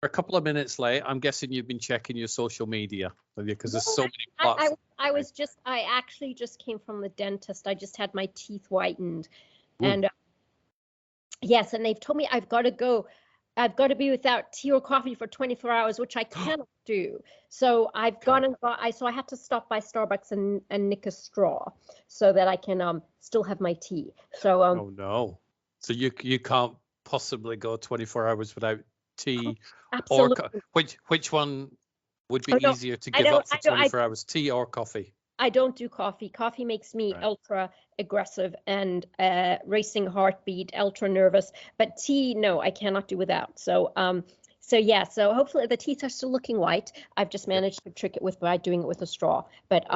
a couple of minutes late. I'm guessing you've been checking your social media, have you? Because there's so many I platforms. I actually just came from the dentist. I just had my teeth whitened, Ooh. and yes, and they've told me I've got to go. I've got to be without tea or coffee for 24 hours, which I cannot do. So I've gone and so I had to stop by Starbucks and nick a straw so that I can still have my tea. So Oh no! So you can't possibly go 24 hours without tea, absolutely. or which one would be Oh, no, easier to give up for 24 hours, tea or coffee? I don't do coffee. Coffee makes me ultra aggressive and racing heartbeat, ultra nervous. But tea, no, I cannot do without. So yeah. So hopefully the teeth are still looking white. I've just managed to trick it by doing it with a straw. But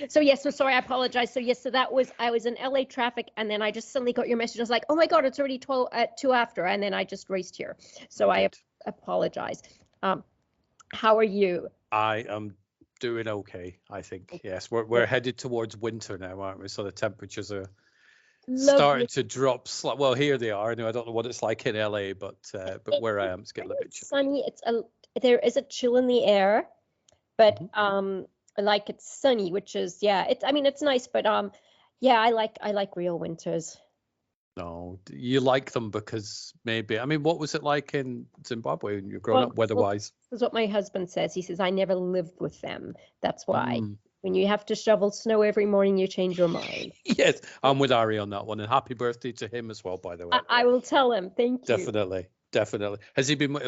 so yes. So sorry, I apologize. So yes. So I was in LA traffic, and then I just suddenly got your message. I was like, oh my God, it's already 2 after, and then I just raced here. So I apologize. How are you? I am doing okay, I think. Yes, we're headed towards winter now, aren't we? So the temperatures are starting to drop. Well, here they are. I don't know what it's like in LA, but where I am, it's getting a bit sunny. There is a chill in the air, but like it's sunny, which is it's nice, but I like real winters. No, you like them because maybe, what was it like in Zimbabwe when you were growing up weather-wise? This is what my husband says. He says, I never lived with them. That's why. When you have to shovel snow every morning, you change your mind. Yes, I'm with Ari on that one. And happy birthday to him as well, by the way. I will tell him. Thank you. Definitely.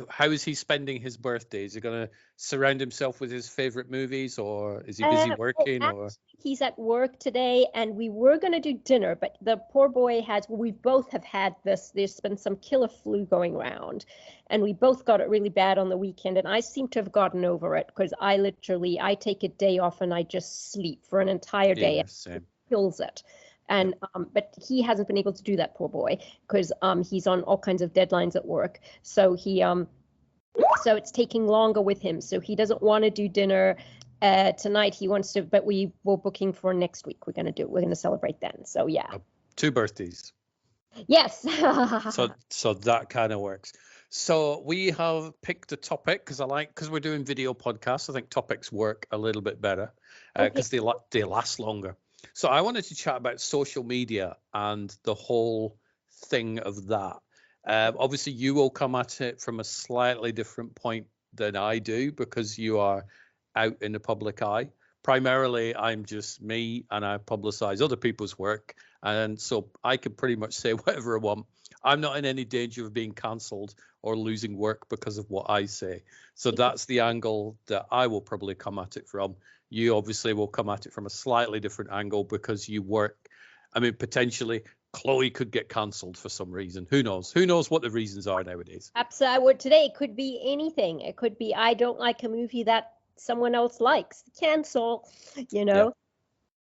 How is he spending his birthday? Is he going to surround himself with his favorite movies, or is he busy working? Or he's at work today, and we were going to do dinner, but the poor boy we both have had this. There's been some killer flu going around, and we both got it really bad on the weekend, and I seem to have gotten over it because I take a day off and I just sleep for an entire day. It kills it. And but he hasn't been able to do that, poor boy, because he's on all kinds of deadlines at work. So so it's taking longer with him. So he doesn't want to do dinner tonight. He wants to, but we're booking for next week. We're going to celebrate then. So yeah. 2 birthdays. Yes. so that kind of works. So we have picked a topic because we're doing video podcasts. I think topics work a little bit better because they last longer. So I wanted to chat about social media and the whole thing of that. Obviously, you will come at it from a slightly different point than I do because you are out in the public eye. Primarily, I'm just me and I publicize other people's work. And so I can pretty much say whatever I want. I'm not in any danger of being cancelled or losing work because of what I say. So that's the angle that I will probably come at it from. You obviously will come at it from a slightly different angle because you work. Potentially Chloe could get cancelled for some reason. Who knows? Who knows what the reasons are nowadays? Absolutely. Today it could be anything. It could be I don't like a movie that someone else likes. Cancel, Yeah.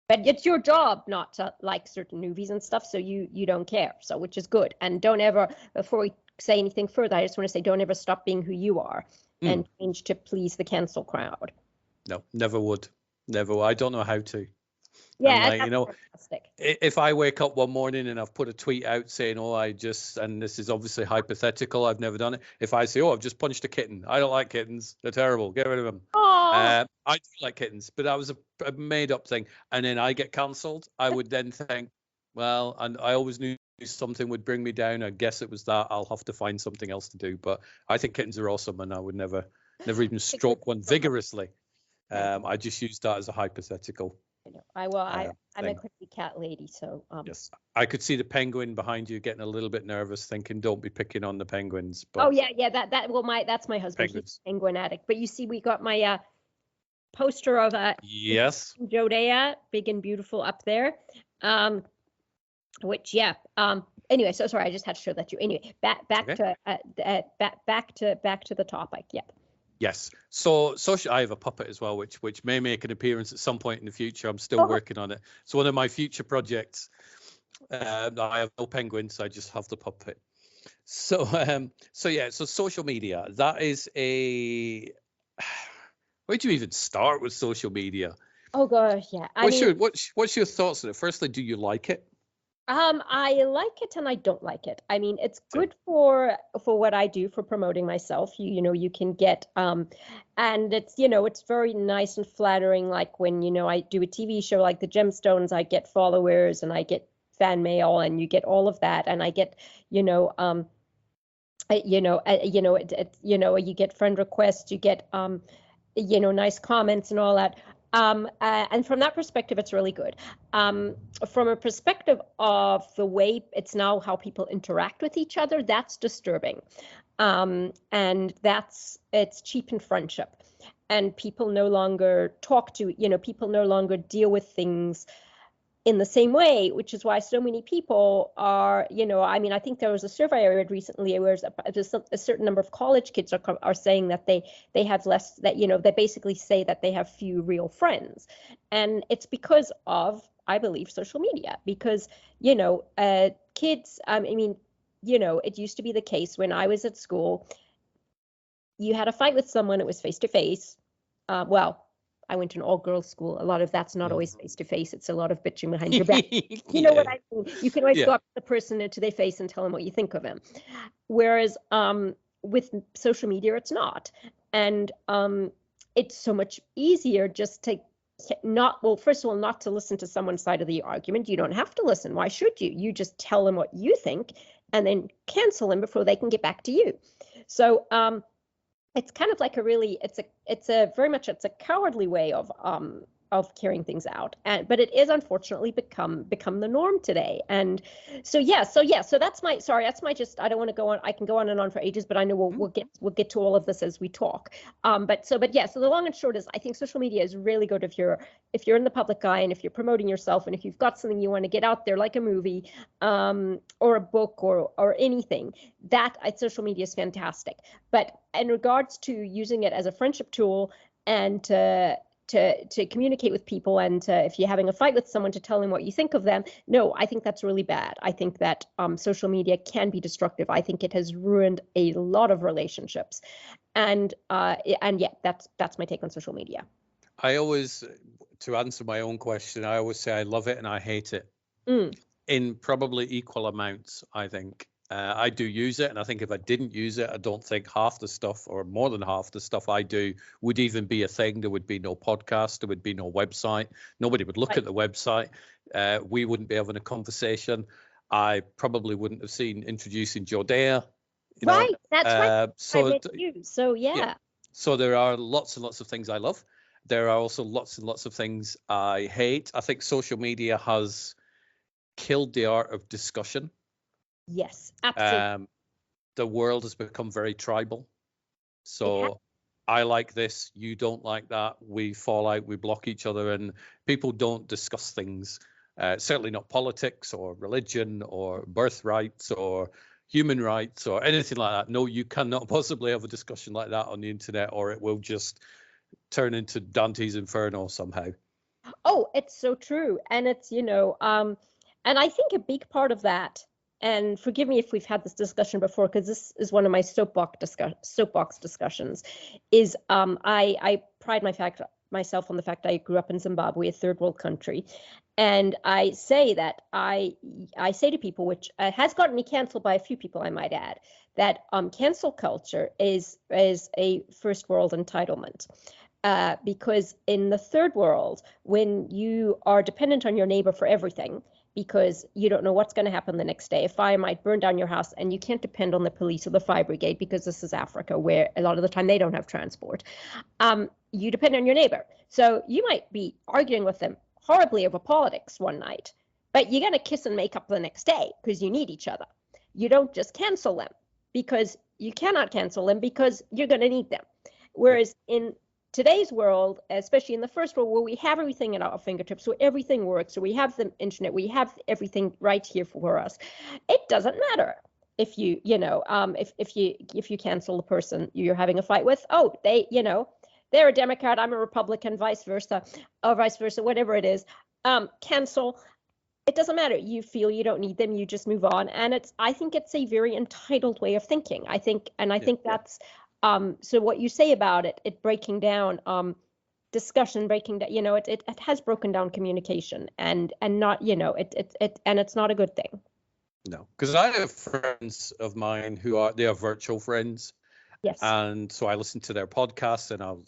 But it's your job not to like certain movies and stuff, so you don't care. So which is good. And don't ever, before we say anything further, I just want to say don't ever stop being who you are and change to please the cancel crowd. No, never would. Never. I don't know how to. Yeah, fantastic. If I wake up one morning and I've put a tweet out saying, and this is obviously hypothetical, I've never done it. If I say, I've just punched a kitten, I don't like kittens, they're terrible, get rid of them. I do like kittens, but that was a made up thing. And then I get cancelled, I would then think, well, and I always knew something would bring me down. I guess it was that. I'll have to find something else to do. But I think kittens are awesome, and I would never even stroke one vigorously. I just used that as a hypothetical. I'm a crazy cat lady, so yes, I could see the penguin behind you getting a little bit nervous, thinking, "Don't be picking on the penguins." But that's my husband. He's a penguin addict. But you see, we got my poster of Jodea, big and beautiful up there. Anyway, so sorry, I just had to show that to you. Anyway, back to the topic. Yep. Yes. So I have a puppet as well, which may make an appearance at some point in the future. I'm still working on it. So one of my future projects, I have no penguins. I just have the puppet. So social media, that is where do you even start with social media? Oh gosh, yeah. What's your thoughts on it? Firstly, do you like it? I like it and I don't like it. I mean, it's Same. good for what I do for promoting myself. You can get and it's very nice and flattering. Like when, I do a TV show like The Gemstones, I get followers and I get fan mail and you get all of that and I get, you know, you get friend requests, you get nice comments and all that. And from that perspective, it's really good. From a perspective of the way it's now how people interact with each other, that's disturbing. And it's cheap friendship. And people no longer people no longer deal with things in the same way, which is why so many people are, I think there was a survey I read recently where a certain number of college kids are saying that they have less, that, they basically say that they have few real friends. And it's because of, I believe, social media, because, kids, it used to be the case when I was at school, you had a fight with someone, it was face to face. I went to an all-girls school. A lot of that's not always face-to-face. It's a lot of bitching behind your back. You know what I mean? You can always go up to the person into their face and tell them what you think of them. Whereas with social media, it's not. And it's so much easier just to first of all, not to listen to someone's side of the argument. You don't have to listen. Why should you? You just tell them what you think and then cancel them before they can get back to you. So it's kind of like it's a very much a cowardly way of carrying things out, but it is unfortunately become the norm today. And so that's my just, I don't want to go on, I can go on and on for ages, but I know we'll get to all of this as we talk. So the long and short is, I think social media is really good if you're in the public eye and if you're promoting yourself and if you've got something you want to get out there, like a movie or a book or anything, that social media is fantastic. But in regards to using it as a friendship tool and to communicate with people, and if you're having a fight with someone, to tell them what you think of them, no, I think that's really bad. I think that social media can be destructive. I think it has ruined a lot of relationships, and yeah, that's my take on social media. I always, to answer my own question, I always say I love it and I hate it in probably equal amounts, I think. I do use it, and I think if I didn't use it, I don't think half the stuff, or more than half the stuff I do, would even be a thing. There would be no podcast, there would be no website, nobody would look at the website, we wouldn't be having a conversation. I probably wouldn't have seen Introducing Joe Dare. That's right. So yeah. So there are lots and lots of things I love. There are also lots and lots of things I hate. I think social media has killed the art of discussion. Yes, absolutely. The world has become very tribal. So I like this, you don't like that. We fall out, we block each other, and people don't discuss things. Certainly not politics or religion or birthrights or human rights or anything like that. No, you cannot possibly have a discussion like that on the internet, or it will just turn into Dante's Inferno somehow. Oh, it's so true. And it's, and I think a big part of that, and forgive me if we've had this discussion before, because this is one of my soapbox discussions, is I pride myself on the fact I grew up in Zimbabwe, a third world country. And I say that I say to people, which has gotten me canceled by a few people, I might add, that cancel culture is a first world entitlement. Because in the third world, when you are dependent on your neighbor for everything, because you don't know what's going to happen the next day. A fire might burn down your house and you can't depend on the police or the fire brigade, because this is Africa, where a lot of the time they don't have transport. You depend on your neighbor. So you might be arguing with them horribly over politics one night, but you're going to kiss and make up the next day because you need each other. You don't just cancel them, because you cannot cancel them because you're going to need them. Whereas in today's world, especially in the first world, where we have everything at our fingertips, where everything works, so we have the internet, we have everything right here for us, it doesn't matter if you if you cancel the person you're having a fight with. Oh, they're a Democrat, I'm a Republican, vice versa, or vice versa, whatever it is. Cancel. It doesn't matter. You feel you don't need them, you just move on. And I think it's a very entitled way of thinking. I think that's so what you say about it breaking down discussion breaking that, it has broken down communication and not, and it's not a good thing. No, because I have friends of mine they are virtual friends. Yes. And so I listen to their podcasts and I'll,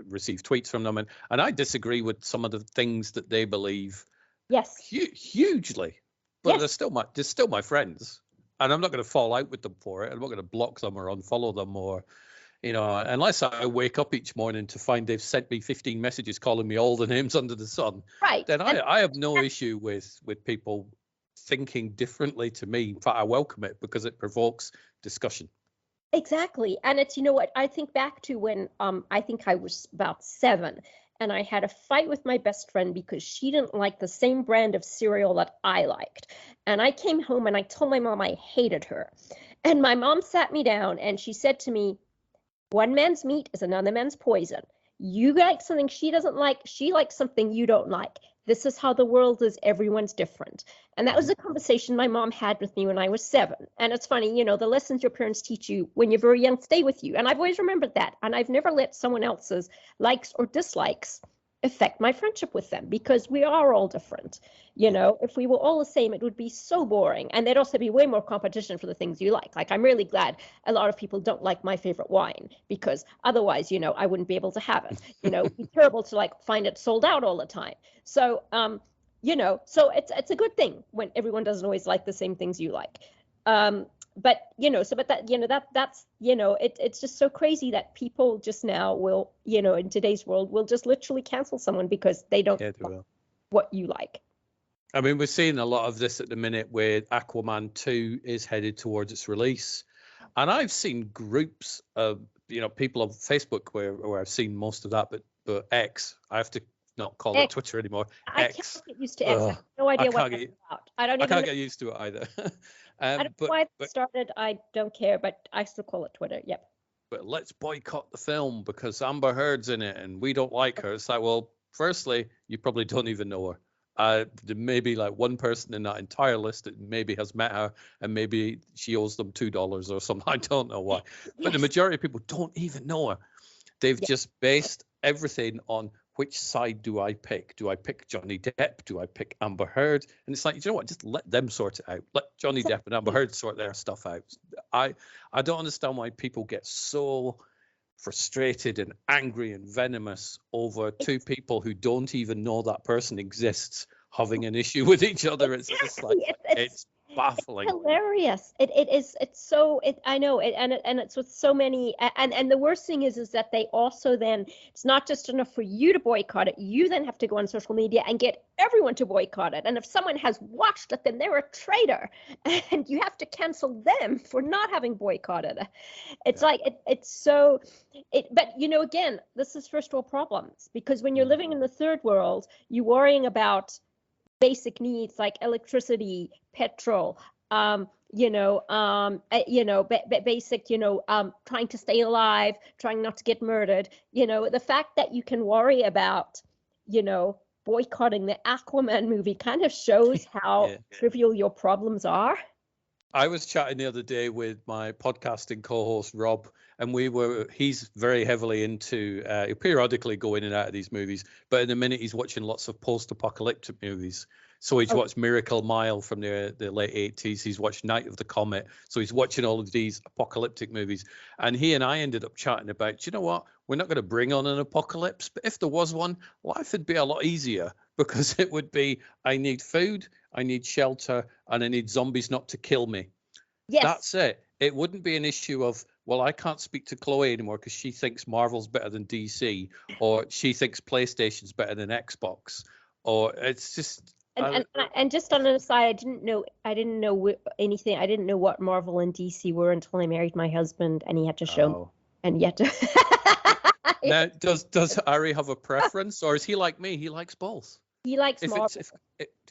receive tweets from them. And I disagree with some of the things that they believe. Yes. Hugely. But yes. they're still my friends. And I'm not going to fall out with them for it. I'm not going to block them or unfollow them or, unless I wake up each morning to find they've sent me 15 messages calling me all the names under the sun. Right. Then I have no issue with people thinking differently to me. In fact, I welcome it because it provokes discussion. Exactly. And it's, what, I think back to when I think I was about 7 and I had a fight with my best friend because she didn't like the same brand of cereal that I liked. And I came home and I told my mom I hated her. And my mom sat me down and she said to me, one man's meat is another man's poison. You like something she doesn't like. She likes something you don't like. This is how the world is. Everyone's different. And that was a conversation my mom had with me when I was 7. And it's funny, the lessons your parents teach you when you're very young stay with you. And I've always remembered that. And I've never let someone else's likes or dislikes affect my friendship with them because we are all different. If we were all the same, it would be so boring. And there'd also be way more competition for the things you like. Like, I'm really glad a lot of people don't like my favorite wine because otherwise, I wouldn't be able to have it. It'd be terrible to find it sold out all the time. So, so it's a good thing when everyone doesn't always like the same things you like. But that's it's just so crazy that people just now will, in today's world, will just literally cancel someone because they don't like what you like. I mean, we're seeing a lot of this at the minute where Aquaman 2 is headed towards its release. And I've seen groups of, people on Facebook where I've seen most of that, but X, I have to not call it Twitter anymore. I can't get used to X. I have no idea what it's about. I can't get used to it either. I don't know why it started. I don't care, but I still call it Twitter. Yep. But let's boycott the film because Amber Heard's in it and we don't like her. It's like, well, firstly, you probably don't even know her. There may be one person in that entire list that maybe has met her and maybe she owes them $2 or something. I don't know why. Yes. But the majority of people don't even know her. They've just based everything on which side do I pick? Do I pick Johnny Depp? Do I pick Amber Heard? And it's like, you know what? Just let them sort it out. Let Johnny Depp and Amber Heard sort their stuff out. I don't understand why people get so frustrated and angry and venomous over two people who don't even know that person exists having an issue with each other. It's just like it's baffling. It's hilarious. I know it, and it's with so many, and the worst thing is that they also then, it's not just enough for you to boycott it, you then have to go on social media and get everyone to boycott it. And if someone has watched it, then they're a traitor and you have to cancel them for not having boycotted it. It's like but again, this is first world problems, because when you're living in the third world, you're worrying about basic needs like electricity, petrol, basic, trying to stay alive, trying not to get murdered. The fact that you can worry about, boycotting the Aquaman movie kind of shows how trivial your problems are. I was chatting the other day with my podcasting co-host Rob, and he's very heavily into he'll periodically go in and out of these movies, but in a minute he's watching lots of post-apocalyptic movies. So he's watched Miracle Mile from the late 80s. He's watched Night of the Comet. So he's watching all of these apocalyptic movies. And he and I ended up chatting about, you know what? We're not going to bring on an apocalypse, but if there was one, life would be a lot easier, because it would be, I need food, I need shelter, and I need zombies not to kill me. Yes. That's it. It wouldn't be an issue of, well, I can't speak to Chloe anymore because she thinks Marvel's better than DC, or she thinks PlayStation's better than Xbox, or it's just... And just on an aside, I didn't know anything. I didn't know what Marvel and DC were until I married my husband, and he had to show me. And yet, now, does Ari have a preference, or is he like me? He likes both. He likes Marvel.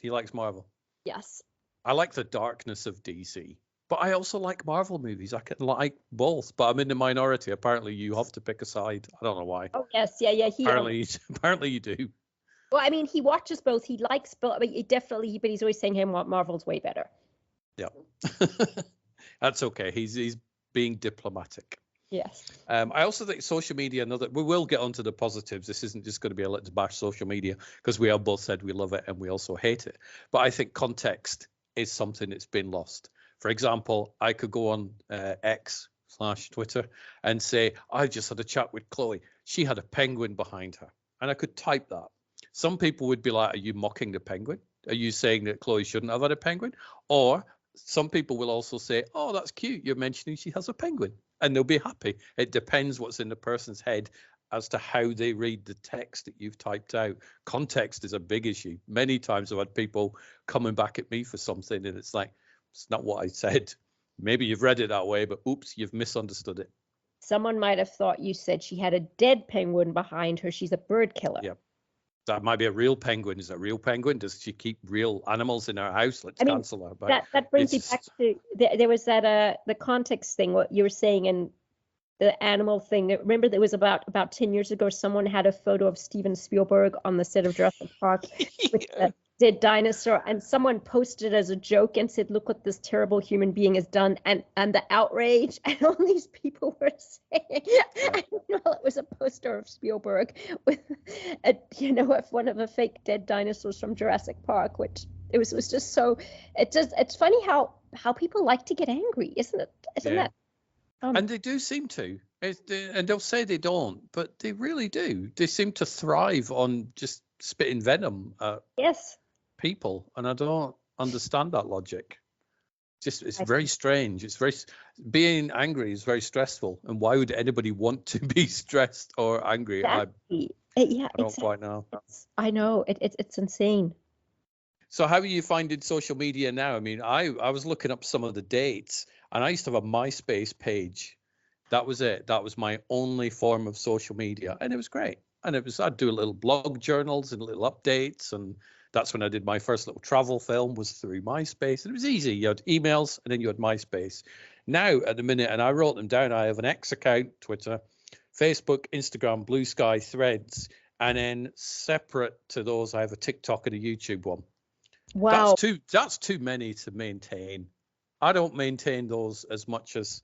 He likes Marvel. Yes. I like the darkness of DC, but I also like Marvel movies. I can like both, but I'm in the minority. Apparently, you have to pick a side. I don't know why. Oh yes, yeah. Apparently you do. Well, I mean, he watches both. He likes both. But he's always saying Marvel's way better. Yeah, that's okay. He's being diplomatic. Yes. I also think social media, we will get onto the positives. This isn't just going to be a let's bash social media, because we have both said we love it and we also hate it. But I think context is something that's been lost. For example, I could go on X/Twitter and say, I just had a chat with Chloe. She had a penguin behind her. And I could type that. Some people would be like, are you mocking the penguin? Are you saying that Chloe shouldn't have had a penguin? Or some people will also say, oh, that's cute. You're mentioning she has a penguin. And they'll be happy. It depends what's in the person's head as to how they read the text that you've typed out. Context is a big issue. Many times I've had people coming back at me for something, and it's like, it's not what I said. Maybe you've read it that way, but oops, you've misunderstood it. Someone might have thought you said she had a dead penguin behind her. She's a bird killer. Yeah. That might be a real penguin. Is it a real penguin? Does she keep real animals in her house? Let's cancel her. But that brings me back to there was that the context thing, what you were saying, and the animal thing. Remember, that was about 10 years ago. Someone had a photo of Steven Spielberg on the set of Jurassic Park with the dead dinosaur, and someone posted as a joke and said, "Look what this terrible human being has done," and the outrage, and all these people were saying, well, it was a poster of Spielberg with one of the fake dead dinosaurs from Jurassic Park, which it was just so. It's funny how people like to get angry, isn't it? Isn't that? And they do seem to, and they'll say they don't, but they really do. They seem to thrive on just spitting venom at people, and I don't understand that logic. It's very strange. Being angry is very stressful, and why would anybody want to be stressed or angry? Exactly. I don't quite know. I know it's insane. So how are you finding social media now? I mean, I was looking up some of the dates, and I used to have a MySpace page. That was it. That was my only form of social media, and it was great. And I'd do a little blog journals and little updates, and that's when I did my first little travel film, was through MySpace. And it was easy. You had emails, and then you had MySpace. Now, at the minute, and I wrote them down, I have an X account, Twitter, Facebook, Instagram, Blue Sky, Threads, and then separate to those, I have a TikTok and a YouTube one. Wow. That's too many to maintain. I don't maintain those as much as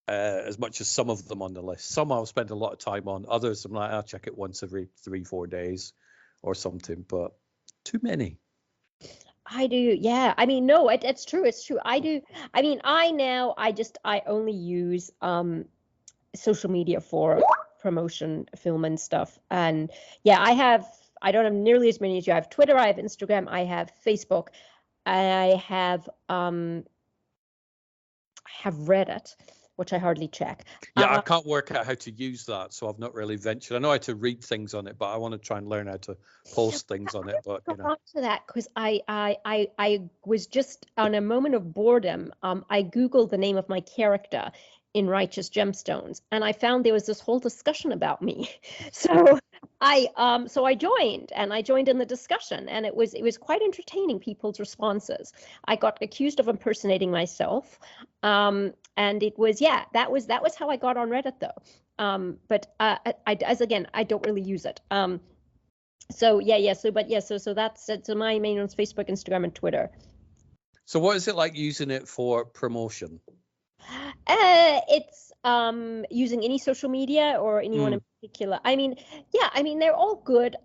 some of them on the list. Some I'll spend a lot of time on. Others I'm like, I'll check it once every 3-4 days or something, but too many. I do. Yeah. I mean, no, it's true. It's true. I do. I mean, I only use social media for promotion, film and stuff. And yeah, I don't have nearly as many as you. I have Twitter, I have Instagram, I have Facebook, I have Reddit, which I hardly check. Yeah, I can't work out how to use that, so I've not really ventured. I know how to read things on it, but I want to try and learn how to post things on it. But you know, to that, because I was just on a moment of boredom. I Googled the name of my character in Righteous Gemstones, and I found there was this whole discussion about me. So I joined in the discussion, and it was quite entertaining, people's responses. I got accused of impersonating myself, and it was that was how I got on Reddit though. But I don't really use it. So that's my main ones: Facebook, Instagram, and Twitter. So what is it like using it for promotion? It's using any social media or anyone in particular. I mean, they're all good.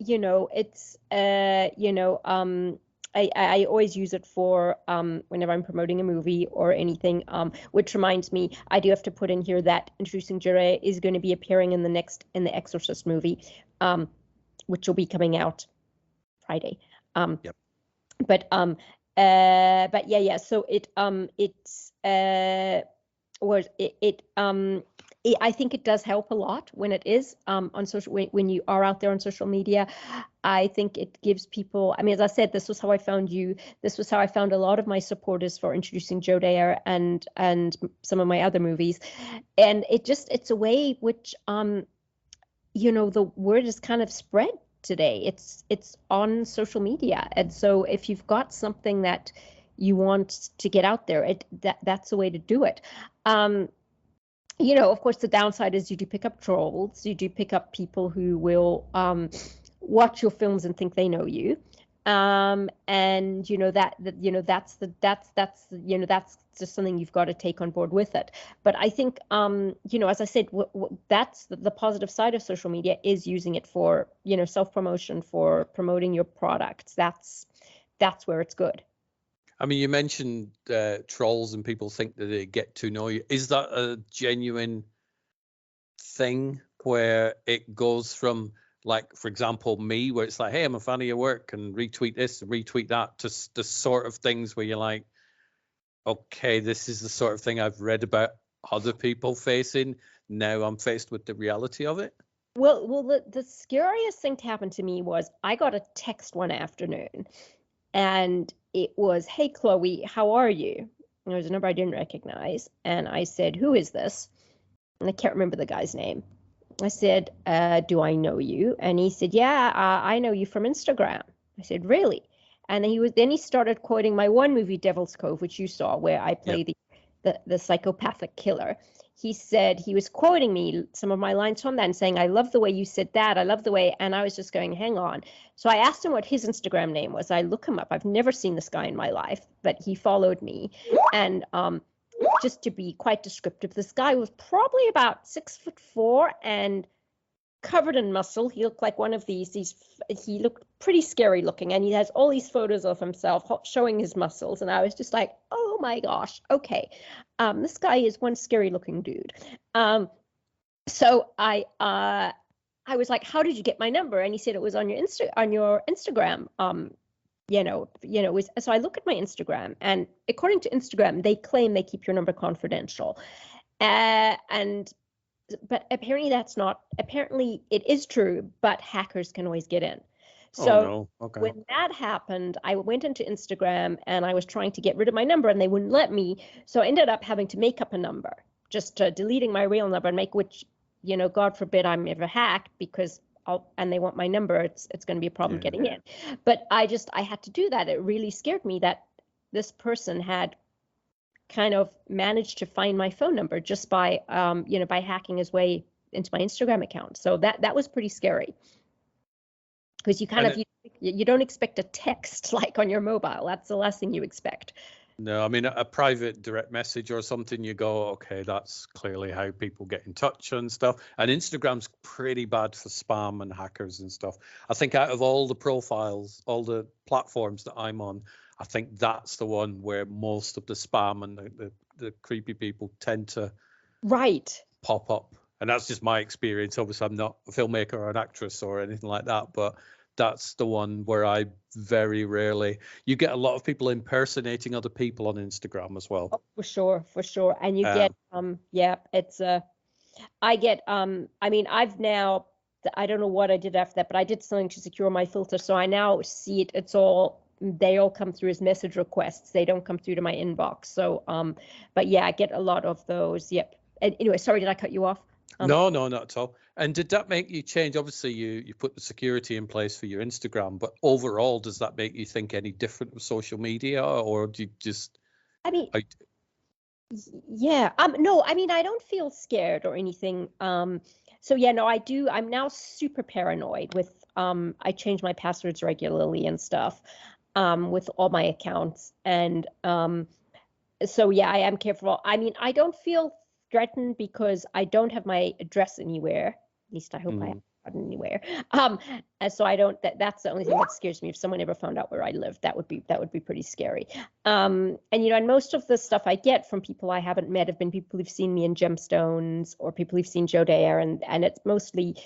It's I always use it for whenever I'm promoting a movie or anything. Which reminds me, I do have to put in here that Introducing Jure is going to be appearing in the Exorcist movie, which will be coming out Friday. Yep. But yeah. So I think it does help a lot when it is on social, when you are out there on social media. I think it gives people, I mean, as I said, this was how I found you. This was how I found a lot of my supporters for Introducing Joe Dare and some of my other movies. And it's a way which, the word is kind of spread today. It's on social media. And so if you've got something that you want to get out there, that's the way to do it. Of course, the downside is you do pick up trolls. You do pick up people who will watch your films and think they know you. And that's just something you've got to take on board with it. But I think as I said, that's the positive side of social media, is using it for self-promotion, for promoting your products. That's where it's good. I mean, you mentioned trolls and people think that they get to know you. Is that a genuine thing where it goes from, like, for example, me, where it's like, hey, I'm a fan of your work and retweet this and retweet that, to the sort of things where you're like, okay, this is the sort of thing I've read about other people facing. Now I'm faced with the reality of it? Well, the scariest thing to happen to me was I got a text one afternoon, and it was, "Hey, Chloe, how are you?" And there was a number I didn't recognize, and I said, "Who is this?" And I can't remember the guy's name. I said, "Do I know you?" And he said, "Yeah, I know you from Instagram." I said, "Really?" And then he started quoting my one movie, Devil's Cove, which you saw, where I play the psychopathic killer. He said he was quoting me some of my lines from that and saying, "I love the way you said that. I love the way," and I was just going, hang on. So I asked him what his Instagram name was. I look him up. I've never seen this guy in my life, but he followed me. And just to be quite descriptive, this guy was probably about 6'4" and covered in muscle. He looked like one of these. He looked pretty scary looking, and he has all these photos of himself showing his muscles. And I was just like, oh my gosh, okay, this guy is one scary looking dude. So I was like, how did you get my number? And he said it was on your Instagram. So I look at my Instagram, and according to Instagram, they claim they keep your number confidential, but apparently that's not. Apparently it is true, but hackers can always get in. So no. Okay. When that happened, I went into Instagram and I was trying to get rid of my number, and they wouldn't let me. So I ended up having to make up a number, just deleting my real number, and which, God forbid I'm ever hacked, because and they want my number, it's going to be a problem getting in. But I had to do that. It really scared me that this person had kind of managed to find my phone number just by by hacking his way into my Instagram account. So that was pretty scary, because you don't expect a text like on your mobile. That's the last thing you expect. No, I mean, a private direct message or something, you go, okay, that's clearly how people get in touch and stuff. And Instagram's pretty bad for spam and hackers and stuff. I think out of all the profiles, all the platforms that I'm on, I think that's the one where most of the spam and the creepy people tend to pop up. And that's just my experience. Obviously, I'm not a filmmaker or an actress or anything like that, but that's the one where I very rarely. You get a lot of people impersonating other people on Instagram as well. Oh, for sure. And you get it's I get I mean, I've now, I don't know what I did after that, but I did something to secure my filter, so I now see they all come through as message requests. They don't come through to my inbox. So but yeah, I get a lot of those. Yep. And anyway, sorry, did I cut you off? No, not at all. And did that make you change? Obviously, you put the security in place for your Instagram, but overall, does that make you think any different of social media, or do you just? I mean, yeah. No, I mean, I don't feel scared or anything. So yeah, no, I do. I'm now super paranoid with. I change my passwords regularly and stuff. With all my accounts, and so yeah, I am careful. I mean, I don't feel threatened because I don't have my address anywhere. At least I hope I haven't gotten anywhere. And so I don't. That's the only thing that scares me. If someone ever found out where I live, that would be pretty scary. And and most of the stuff I get from people I haven't met have been people who've seen me in Gemstones or people who've seen Joe Dare, and it's mostly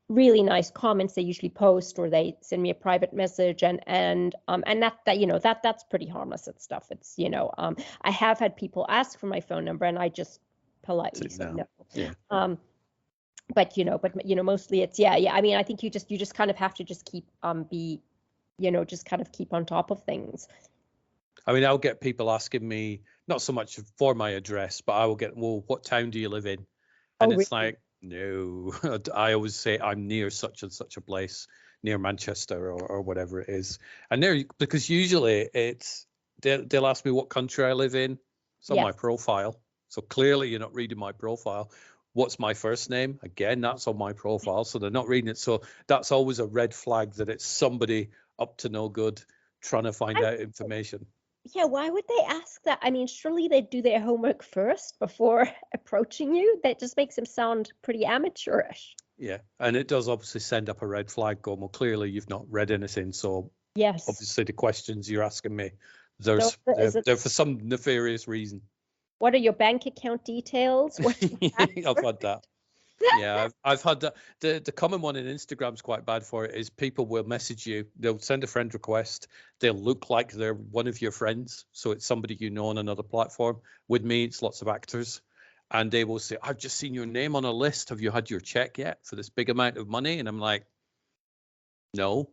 really nice comments they usually post, or they send me a private message, and that's pretty harmless and stuff. It's I have had people ask for my phone number, and I just politely say no. Yeah. But mostly it's I mean, I think you just kind of have to just keep just kind of keep on top of things. I mean, I'll get people asking me, not so much for my address, but I will get, well, what town do you live in? And it's really? Like, no, I always say I'm near such and such a place, near Manchester or whatever it is. And because usually they'll ask me what country I live in. It's on my profile. So clearly you're not reading my profile. What's my first name? Again, that's on my profile. So they're not reading it. So that's always a red flag that it's somebody up to no good trying to find out information. Yeah, why would they ask that? I mean, surely they'd do their homework first before approaching you. That just makes them sound pretty amateurish. Yeah, and it does obviously send up a red flag going, well, clearly you've not read anything, so Yes. obviously the questions you're asking me, So they're for some nefarious reason. What are your bank account details? I've had that. Yeah, I've had that. The common one in Instagram's quite bad for it is people will message you. They'll send a friend request. They'll look like they're one of your friends. So it's somebody you know on another platform. With me, it's lots of actors. And they will say, I've just seen your name on a list. Have you had your check yet for this big amount of money? And I'm like, no.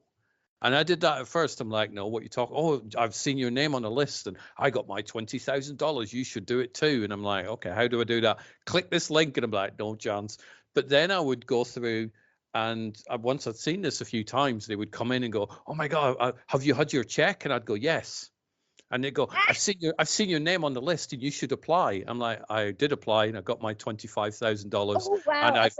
And I did that at first. I'm like, no, what you talk? Oh, I've seen your name on a list and I got my $20,000. You should do it too. And I'm like, okay, how do I do that? Click this link. And I'm like, no chance. But then I would go through, and once I'd seen this a few times, they would come in and go, oh my God, have you had your check? And I'd go, yes. And they go, I've seen your name on the list and you should apply. I'm like, I did apply and I got my $25,000. Oh, wow. And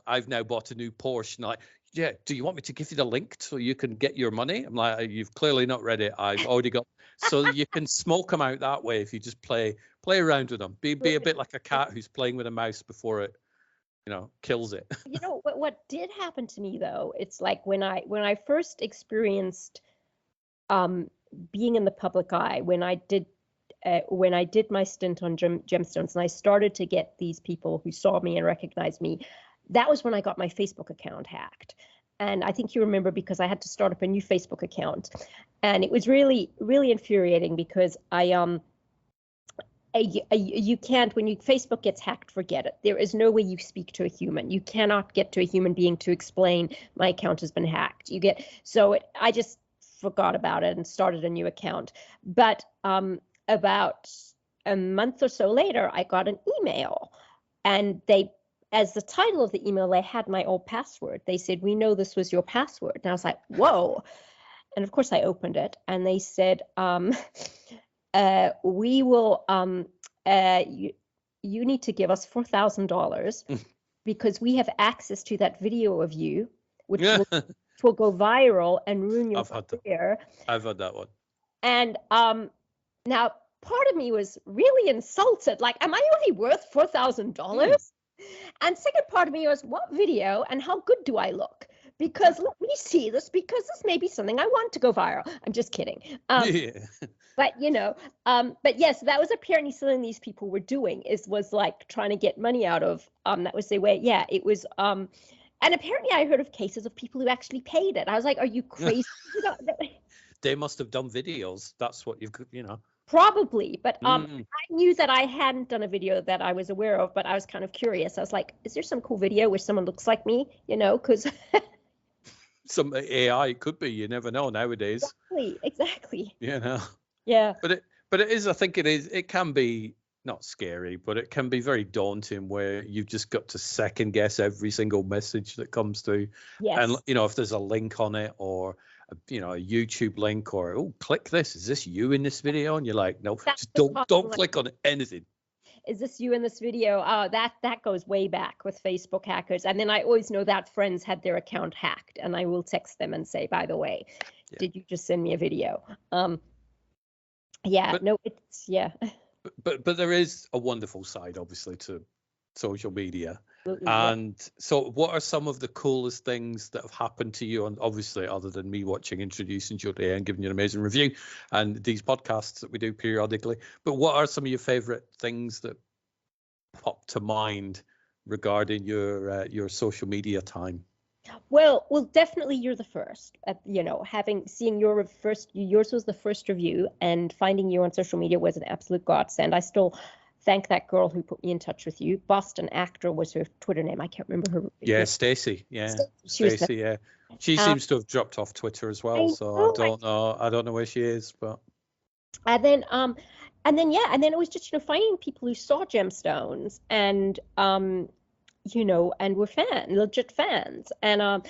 I've now bought a new Porsche. And like, yeah, do you want me to give you the link so you can get your money? I'm like, you've clearly not read it. I've already got. So you can smoke them out that way if you just play around with them. Be a bit like a cat who's playing with a mouse before it, kills it. You know what did happen to me though? It's like when I first experienced being in the public eye, when I did my stint on Gemstones, and I started to get these people who saw me and recognized me. That was when I got my Facebook account hacked. And I think you remember, because I had to start up a new Facebook account. And it was really, really infuriating because you can't, when Facebook gets hacked, forget it. There is no way you speak to a human. You cannot get to a human being to explain my account has been hacked. I just forgot about it and started a new account. But about a month or so later, I got an email, and as the title of the email, they had my old password. They said, we know this was your password. And I was like, whoa. And of course I opened it, and they said, we will, you need to give us $4,000 because we have access to that video of you, which will go viral and ruin your career. I've had that one. And now part of me was really insulted. Like, am I only worth $4,000? And second part of me was, what video and how good do I look? Because let me see this, because this may be something I want to go viral. I'm just kidding. But but yes, that was apparently something these people were doing, was like trying to get money out of. That was their way. Yeah, it was. And apparently I heard of cases of people who actually paid it. I was like, are you crazy? They must have done videos. That's what Probably, but I knew that I hadn't done a video that I was aware of, but I was kind of curious. I was like, is there some cool video where someone looks like me? Because some AI could be. You never know nowadays. Exactly. Yeah. But it is. I think it can be not scary, but it can be very daunting where you've just got to second guess every single message that comes through. Yes. And if there's a link on it, or a YouTube link, or click this. Is this you in this video? And you're like, no, just don't click on anything. Is this you in this video? That goes way back with Facebook hackers. And then I always know that friends had their account hacked, and I will text them and say, by the way, did you just send me a video? But there is a wonderful side, obviously, to social media. Absolutely, and so what are some of the coolest things that have happened to you? And obviously, other than me watching Introducing Jodea and giving you an amazing review and these podcasts that we do periodically, but what are some of your favorite things that pop to mind regarding your social media time? Well, definitely you're the first. Seeing yours was the first review, and finding you on social media was an absolute godsend. I still thank that girl who put me in touch with you. Boston Actor was her Twitter name. I can't remember her. Yeah, Stacy. Yeah, Stacy. Yeah, she seems to have dropped off Twitter as well. I don't know where she is, but. And then it was just finding people who saw Gemstones and and were legit fans, and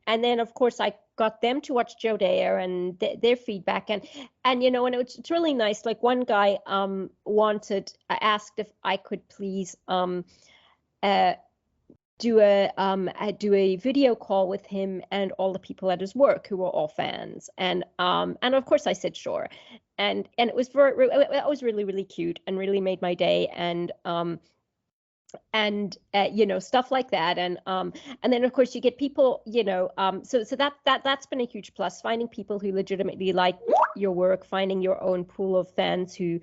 then of course I got them to watch Jodea and their feedback, and it's really nice. Like, one guy asked if I could please do a video call with him and all the people at his work who were all fans, and of course I said sure, and it was it was really really cute and really made my day, and you know, stuff like that, and then of course you get people, you know, so that's been a huge plus, finding people who legitimately like your work, finding your own pool of fans who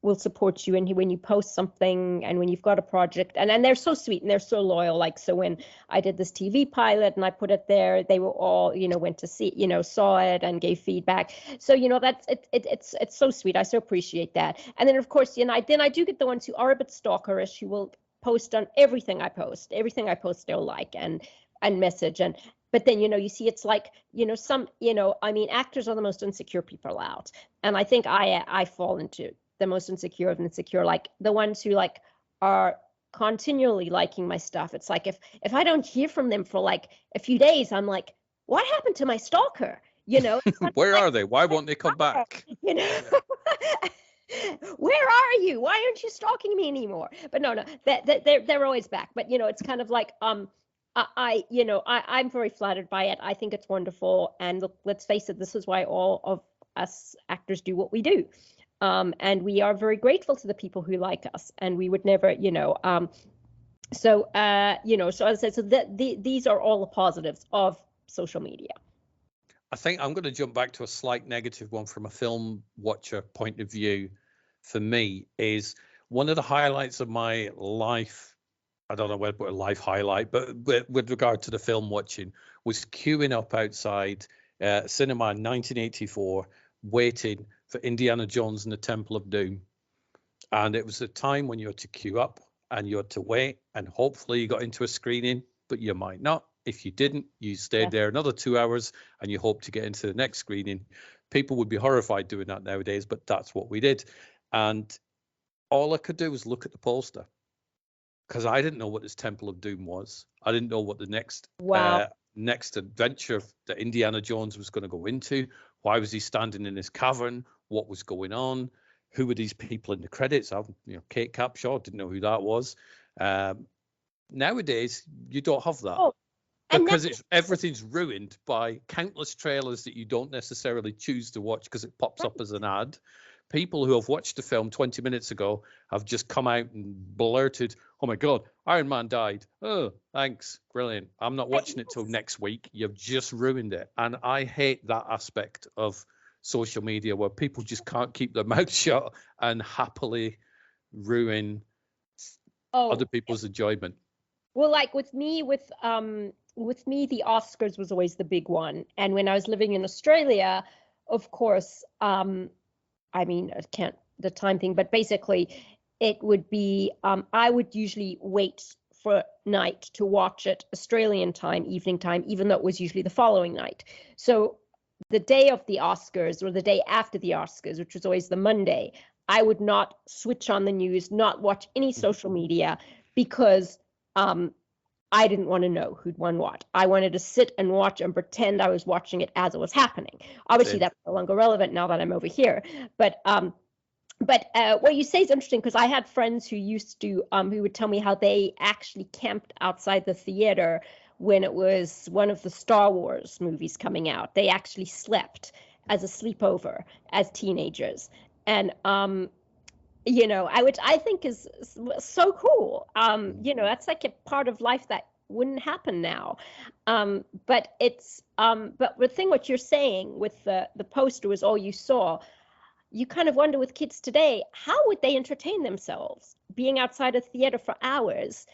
will support you, and when you post something and when you've got a project, and they're so sweet and they're so loyal. Like, so when I did this TV pilot and I put it there, they were all, you know, went to see, you know, saw it and gave feedback. So, you know, that's it's so sweet. I so appreciate that. And then of course, you know, I do get the ones who are a bit stalkerish, who will post on everything I post, they'll like and message, and but then, you know, you see, it's like, you know, some, you know, I mean, actors are the most insecure people out, and I think I fall into the most insecure of insecure, like the ones who like are continually liking my stuff. It's like, if I don't hear from them for like a few days, I'm like, what happened to my stalker? You know, where are they? Why won't they come back? You know. Where are you? Why aren't you stalking me anymore? But no, they're always back. But you know, it's kind of like I you know, I'm very flattered by it. I think it's wonderful. And look, let's face it, this is why all of us actors do what we do. And we are very grateful to the people who like us, and we would never, you know. So you know, so as I said, so these are all the positives of social media. I think I'm going to jump back to a slight negative one from a film watcher point of view. For me, is one of the highlights of my life. I don't know whether a life highlight, but with regard to the film watching, was queuing up outside cinema in 1984, waiting for Indiana Jones and the Temple of Doom. And it was a time when you had to queue up and you had to wait, and hopefully you got into a screening, but you might not. If you didn't, you stayed there another 2 hours and you hope to get into the next screening. People would be horrified doing that nowadays, but that's what we did. And all I could do was look at the poster, because I didn't know what this Temple of Doom was. I didn't know what the next adventure that Indiana Jones was going to go into. Why was he standing in this cavern? What was going on? Who were these people in the credits? Kate Capshaw, didn't know who that was. Nowadays, you don't have that. Oh, because everything's ruined by countless trailers that you don't necessarily choose to watch because it pops up as an ad. People who have watched the film 20 minutes ago have just come out and blurted, "Oh my God, Iron Man died. Oh, thanks. Brilliant. I'm not watching it till next week. You've just ruined it." And I hate that aspect of social media where people just can't keep their mouth shut and happily ruin other people's enjoyment. Well, like with me, the Oscars was always the big one. And when I was living in Australia, of course, I mean, I can't the time thing, but basically it would be, I would usually wait for night to watch it Australian time, evening time, even though it was usually the following night. So the day of the Oscars or the day after the Oscars, which was always the Monday, I would not switch on the news, not watch any social media, because I didn't want to know who'd won what. I wanted to sit and watch and pretend I was watching it as it was happening. Obviously, that's no longer relevant now that I'm over here. But what you say is interesting, because I had friends who used to, who would tell me how they actually camped outside the theater when it was one of the Star Wars movies coming out. They actually slept as a sleepover as teenagers. And you know, I think is so cool. You know, that's like a part of life that wouldn't happen now. But it's but the thing what you're saying with the poster was all you saw. You kind of wonder with kids today, how would they entertain themselves being outside a theater for hours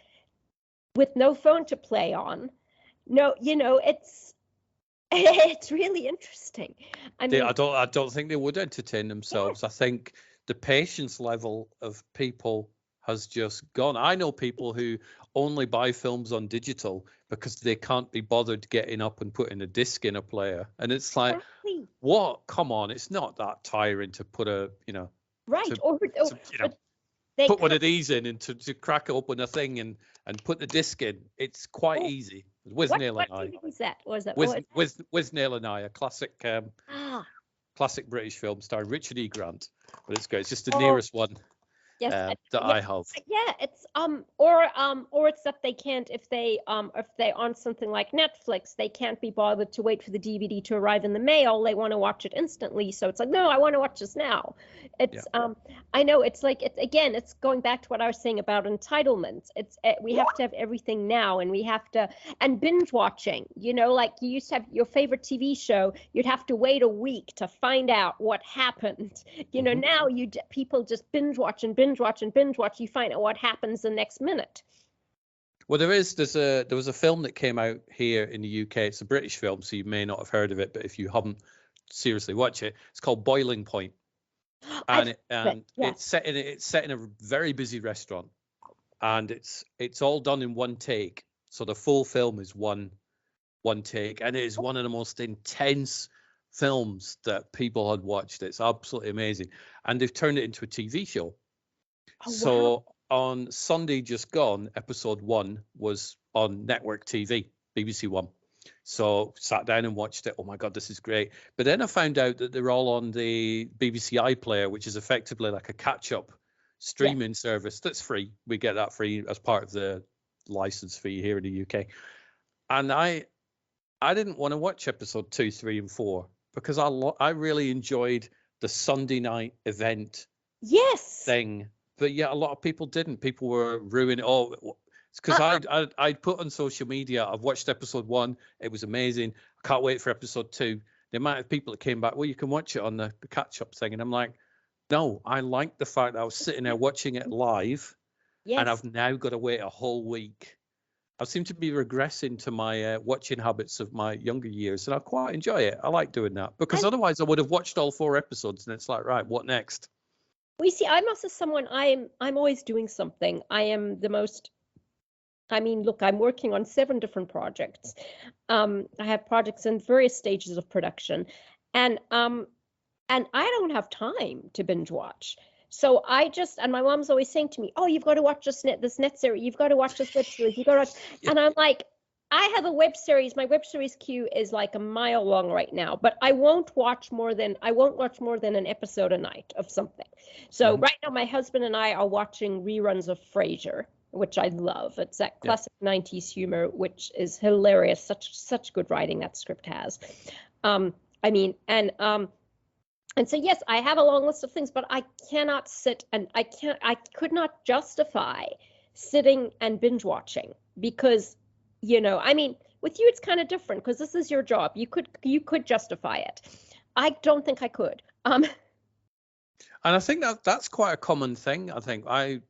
with no phone to play on? No, you know, it's really interesting. I mean, I don't think they would entertain themselves. I think the patience level of people has just gone. I know people who only buy films on digital because they can't be bothered getting up and putting a disc in a player. And it's like, what? Come on, it's not that tiring to put a, you know, right, put one of these in and to crack open a thing and put the disc in. It's quite easy. Withnail and I. What was that? What was that? Withnail and I, a classic classic British film starring Richard E. Grant. But it's great. It's just the nearest one. Yes, that yeah, I have. yeah, it's or it's that they can't if they're on something like Netflix, they can't be bothered to wait for the DVD to arrive in the mail. They want to watch it instantly. So it's like, no, I want to watch this now. Yeah. It's I know it's like it's again, it's going back to what I was saying about entitlement. It's we have to have everything now, and we have to and binge watching. You know, like you used to have your favorite TV show, you'd have to wait a week to find out what happened. You know, now people just binge watch and binge watch and binge watch. You find out what happens the next minute. Well, there was a film that came out here in the UK. It's a British film, so you may not have heard of it, but if you haven't, seriously watch it. It's called Boiling Point, and it's set in a very busy restaurant, and it's all done in one take. So the full film is one take, and it is one of the most intense films that people had watched. It's absolutely amazing, and they've turned it into a TV show. So on Sunday just gone, episode 1 was on network TV, BBC One. So sat down and watched it. Oh my God, this is great. But then I found out that they're all on the BBC iPlayer, which is effectively like a catch-up streaming service that's free. We get that free as part of the license fee here in the UK. And I didn't want to watch episode 2, 3, and 4 because I really enjoyed the Sunday night event thing. But yeah, a lot of people didn't. People were ruining it. Oh, it's because I'd put on social media, I've watched episode 1. It was amazing. I can't wait for episode 2. The amount of people that came back, well, you can watch it on the catch-up thing. And I'm like, no, I like the fact that I was sitting there watching it live. Yes. And I've now got to wait a whole week. I seem to be regressing to my watching habits of my younger years, and I quite enjoy it. I like doing that because otherwise I would have watched all 4 episodes, and it's like, right, what next? We see. I'm also someone. I'm always doing something. I am the most. I mean, look, I'm working on 7 different projects. I have projects in various stages of production, and I don't have time to binge watch. So and my mom's always saying to me, "Oh, you've got to watch this net series. You've got to watch this web series. You've got to watch." And I'm like, I have a web series. My web series queue is like a mile long right now, but I won't watch more than an episode a night of something. So right now, my husband and I are watching reruns of Frasier, which I love. It's that classic 90s humor, which is hilarious. Such good writing that script has. And so, yes, I have a long list of things, but I cannot sit and I could not justify sitting and binge watching because, you know, I mean, with you, it's kind of different because this is your job. You could justify it. I don't think I could. And I think that's quite a common thing. I think a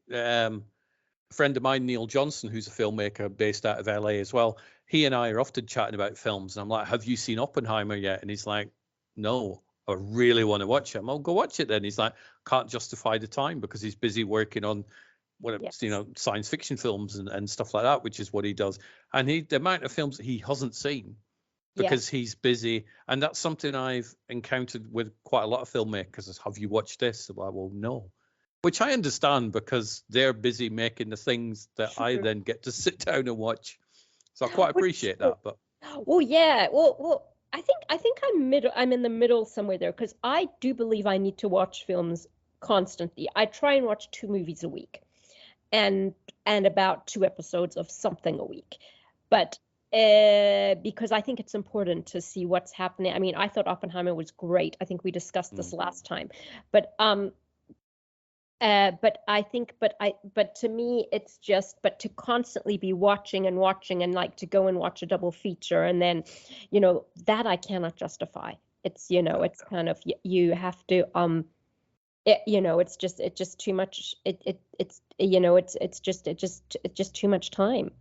friend of mine, Neil Johnson, who's a filmmaker based out of LA as well, he and I are often chatting about films. And I'm like, have you seen Oppenheimer yet? And he's like, no. I really want to watch it. I'll go watch it then. He's like, can't justify the time because he's busy working on science fiction films and stuff like that, which is what he does. And the amount of films that he hasn't seen because he's busy. And that's something I've encountered with quite a lot of filmmakers. Have you watched this? I'm like, well, no. Which I understand because they're busy making the things that I then get to sit down and watch. So I quite appreciate that. But well, yeah. Well, I think I'm in the middle somewhere there because I do believe I need to watch films constantly. I try and watch 2 movies a week and about 2 episodes of something a week. But because I think it's important to see what's happening. I mean, I thought Oppenheimer was great. I think we discussed this last time. But to me, it's just, but to constantly be watching and like to go and watch a double feature and then, you know, that I cannot justify. It's, you know, it's kind of, you have to, it's just too much. It's just too much time.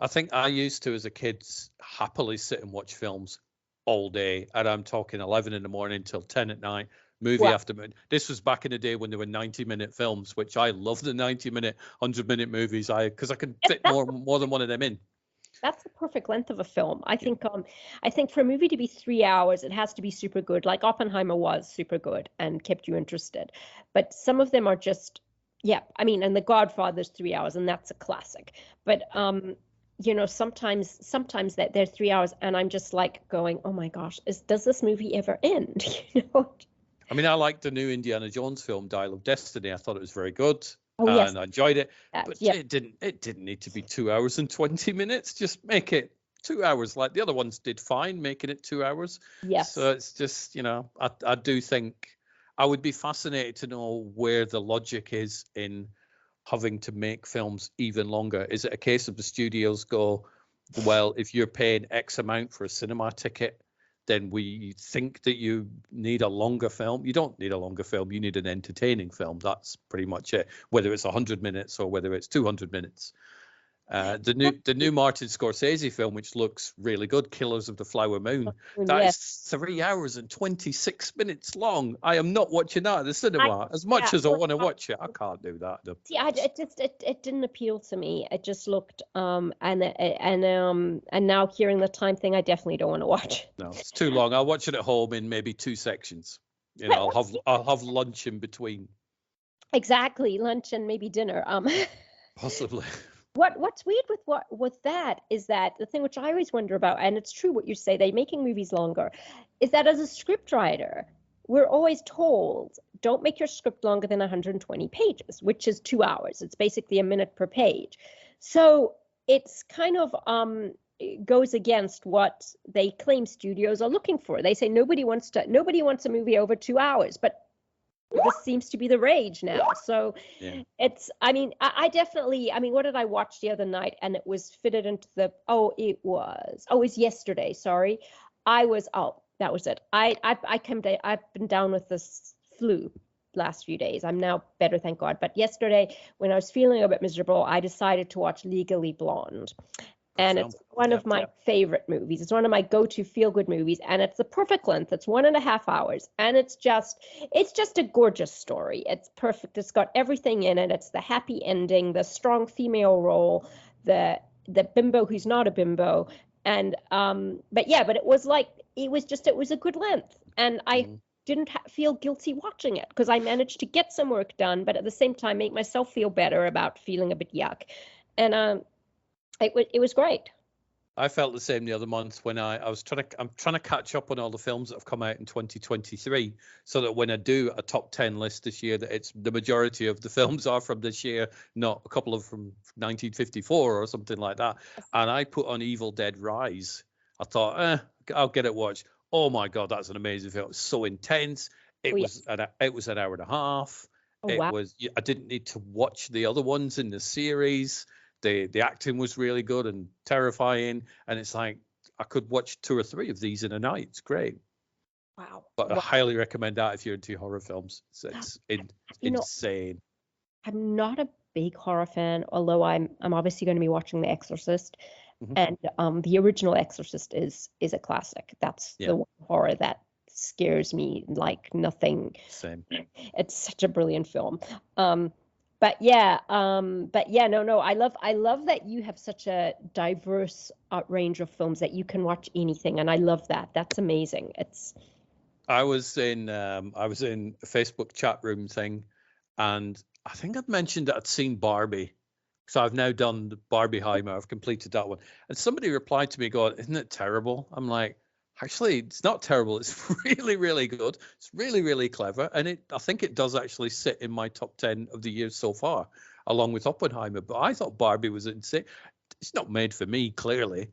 I think I used to, as a kid, happily sit and watch films all day. And I'm talking 11 in the morning till 10 at night. Movie after movie. This was back in the day when there were 90-minute films, which I love the 90-minute, 100-minute movies. Because I can fit more than one of them in. That's the perfect length of a film. I think for a movie to be 3 hours, it has to be super good. Like Oppenheimer was super good and kept you interested. But some of them are just, and The Godfather's 3 hours, and that's a classic. But you know, sometimes that they're 3 hours, and I'm just like going, oh my gosh, does this movie ever end? You know. I mean, I liked the new Indiana Jones film, Dial of Destiny. I thought it was very good. Oh, yes. And I enjoyed it. But Yeah. it didn't need to be 2 hours and 20 minutes. Just make it 2 hours like the other ones did fine, making it 2 hours. Yes. So it's just, I do think I would be fascinated to know where the logic is in having to make films even longer. Is it a case of the studios go, well, if you're paying X amount for a cinema ticket, then we think that you need a longer film. You don't need a longer film. You need an entertaining film. That's pretty much it, whether it's 100 minutes or whether it's 200 minutes. The new Martin Scorsese film, which looks really good, Killers of the Flower Moon, that is 3 hours and 26 minutes long. I am not watching that at the cinema. As much as I want to watch it, I can't do that. Yeah, it didn't appeal to me. It just looked and now hearing the time thing, I definitely don't want to watch. No, it's too long. I'll watch it at home in maybe 2 sections. I'll have lunch in between. Exactly, lunch and maybe dinner. Possibly. What's weird with that is that the thing which I always wonder about, and it's true what you say, they're making movies longer, is that as a scriptwriter, we're always told, don't make your script longer than 120 pages, which is 2 hours. It's basically a minute per page. So it's kind of goes against what they claim studios are looking for. They say nobody wants a movie over 2 hours, but this seems to be the rage now. So yeah. I definitely, what did I watch the other night? And it was fitted into it was yesterday. Sorry. That was it. I've been down with this flu last few days. I'm now better, thank God. But yesterday when I was feeling a bit miserable, I decided to watch Legally Blonde. And it's one of my favorite movies. It's one of my go-to feel-good movies, and it's the perfect length. It's 1.5 hours, and it's just a gorgeous story. It's perfect. It's got everything in it. It's the happy ending, the strong female role, the bimbo who's not a bimbo, and but it was a good length, and I didn't feel guilty watching it because I managed to get some work done, but at the same time make myself feel better about feeling a bit yuck, and It was great. I felt the same the other month when I'm trying to catch up on all the films that have come out in 2023, so that when I do a top 10 list this year, that it's the majority of the films are from this year, not a couple of from 1954 or something like that. And I put on Evil Dead Rise. I thought, I'll get it watched. Oh my God, that's an amazing film. It's so intense. It was an hour and a half. I didn't need to watch the other ones in the series. The acting was really good and terrifying, and it's like I could watch 2 or 3 of these in a night. It's great. Wow! But I highly recommend that if you're into horror films. It's insane. I'm not a big horror fan, although I'm obviously going to be watching The Exorcist, and the original Exorcist is a classic. That's the one horror that scares me like nothing. Same. It's such a brilliant film. I love that you have such a diverse range of films that you can watch anything, and I love that. That's amazing. I was in a Facebook chat room thing, and I think I'd mentioned that I'd seen Barbie. So I've now done the Barbieheimer. I've completed that one, and somebody replied to me going, "Isn't it terrible?" I'm like, actually, it's not terrible. It's really, really good. It's really, really clever. And I think it does actually sit in my top 10 of the year so far, along with Oppenheimer. But I thought Barbie was insane. It's not made for me, clearly.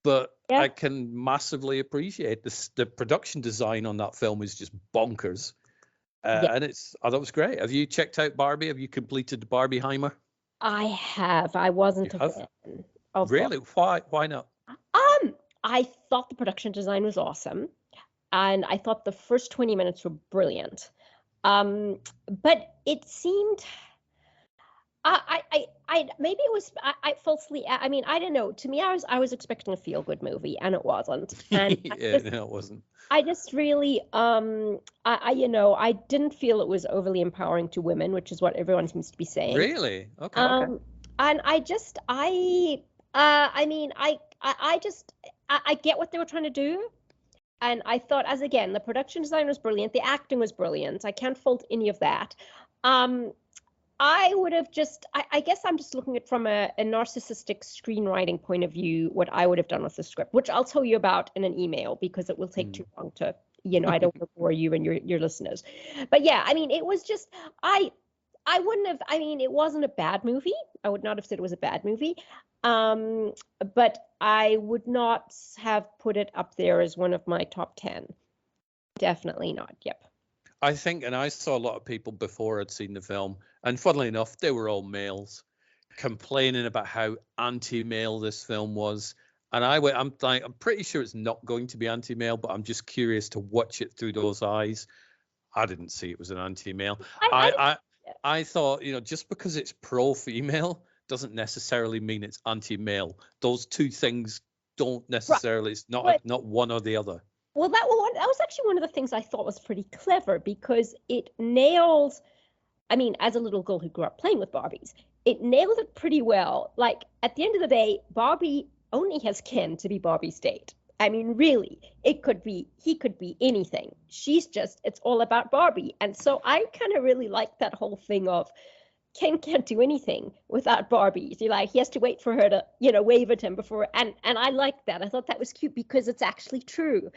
But I can massively appreciate the production design on that film is just bonkers. And I thought it was great. Have you checked out Barbie? Have you completed Barbieheimer? I have. I wasn't a fan. Really? Why not? I thought the production design was awesome, and I thought the first 20 minutes were brilliant. But it seemed, maybe it was, I falsely, I mean, I don't know. To me, I was expecting a feel-good movie, and it wasn't. And it wasn't. I just really, I didn't feel it was overly empowering to women, which is what everyone seems to be saying. Really? Okay. And I get what they were trying to do. And I thought, the production design was brilliant. The acting was brilliant. I can't fault any of that. I would have I guess I'm just looking at it from a narcissistic screenwriting point of view, what I would have done with the script, which I'll tell you about in an email because it will take too long to I don't want to bore you and your listeners. But yeah, I mean, it was just, I wouldn't have, I mean, it wasn't a bad movie. I would not have said it was a bad movie. But I would not have put it up there as one of my top 10. Definitely not. Yep. I think, and I saw a lot of people before I'd seen the film, and funnily enough, they were all males, complaining about how anti-male this film was. And I'm pretty sure it's not going to be anti-male, but I'm just curious to watch it through those eyes. I didn't see it was an anti-male. I thought, just because it's pro-female doesn't necessarily mean it's anti-male. Those two things don't necessarily. It's not one or the other. Well, that was actually one of the things I thought was pretty clever, because it nails, I mean, as a little girl who grew up playing with Barbies, it nailed it pretty well. Like, at the end of the day, Barbie only has Ken to be Barbie's date. I mean, really, he could be anything. It's all about Barbie. And so I kind of really like that whole thing of Ken can't do anything without Barbie. So he has to wait for her to, wave at him before. And I like that. I thought that was cute because it's actually true.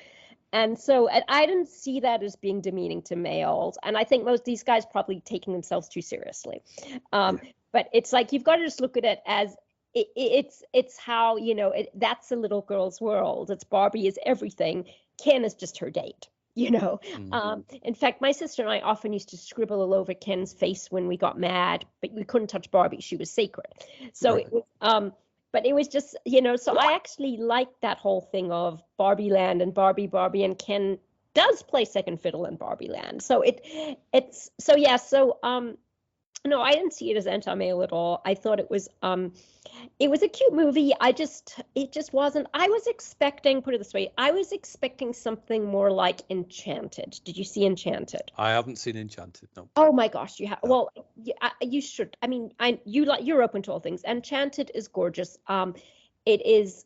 And so I didn't see that as being demeaning to males. And I think most of these guys probably taking themselves too seriously. But it's like, you've got to just look at it as it's how, that's a little girl's world. It's Barbie is everything. Ken is just her date, Mm-hmm. In fact, my sister and I often used to scribble all over Ken's face when we got mad, but we couldn't touch Barbie. She was sacred. So right. It was, but it was just, so I actually liked that whole thing of Barbie Land and Barbie, and Ken does play second fiddle in Barbie Land. So no, I didn't see it as anti-male at all. I thought it was a cute movie. It just wasn't. I was expecting, put it this way, I was expecting something more like Enchanted. Did you see Enchanted? I haven't seen Enchanted, no. Oh my gosh, you have. No. Well, you should. I mean, you're open to all things. Enchanted is gorgeous. It is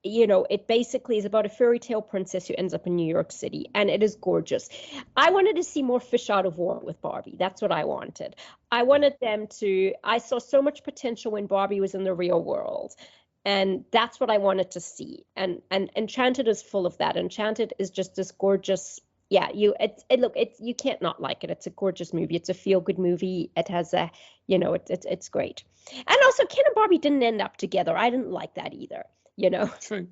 it basically is about a fairy tale princess who ends up in New York City, and it is gorgeous. I wanted to see more fish out of water with Barbie. That's what I wanted. I wanted I saw so much potential when Barbie was in the real world, and that's what I wanted to see. And Enchanted is full of that. Enchanted is just this gorgeous. Yeah, you can't not like it. It's a gorgeous movie. It's a feel-good movie. It has it's great. And also, Ken and Barbie didn't end up together. I didn't like that either. True.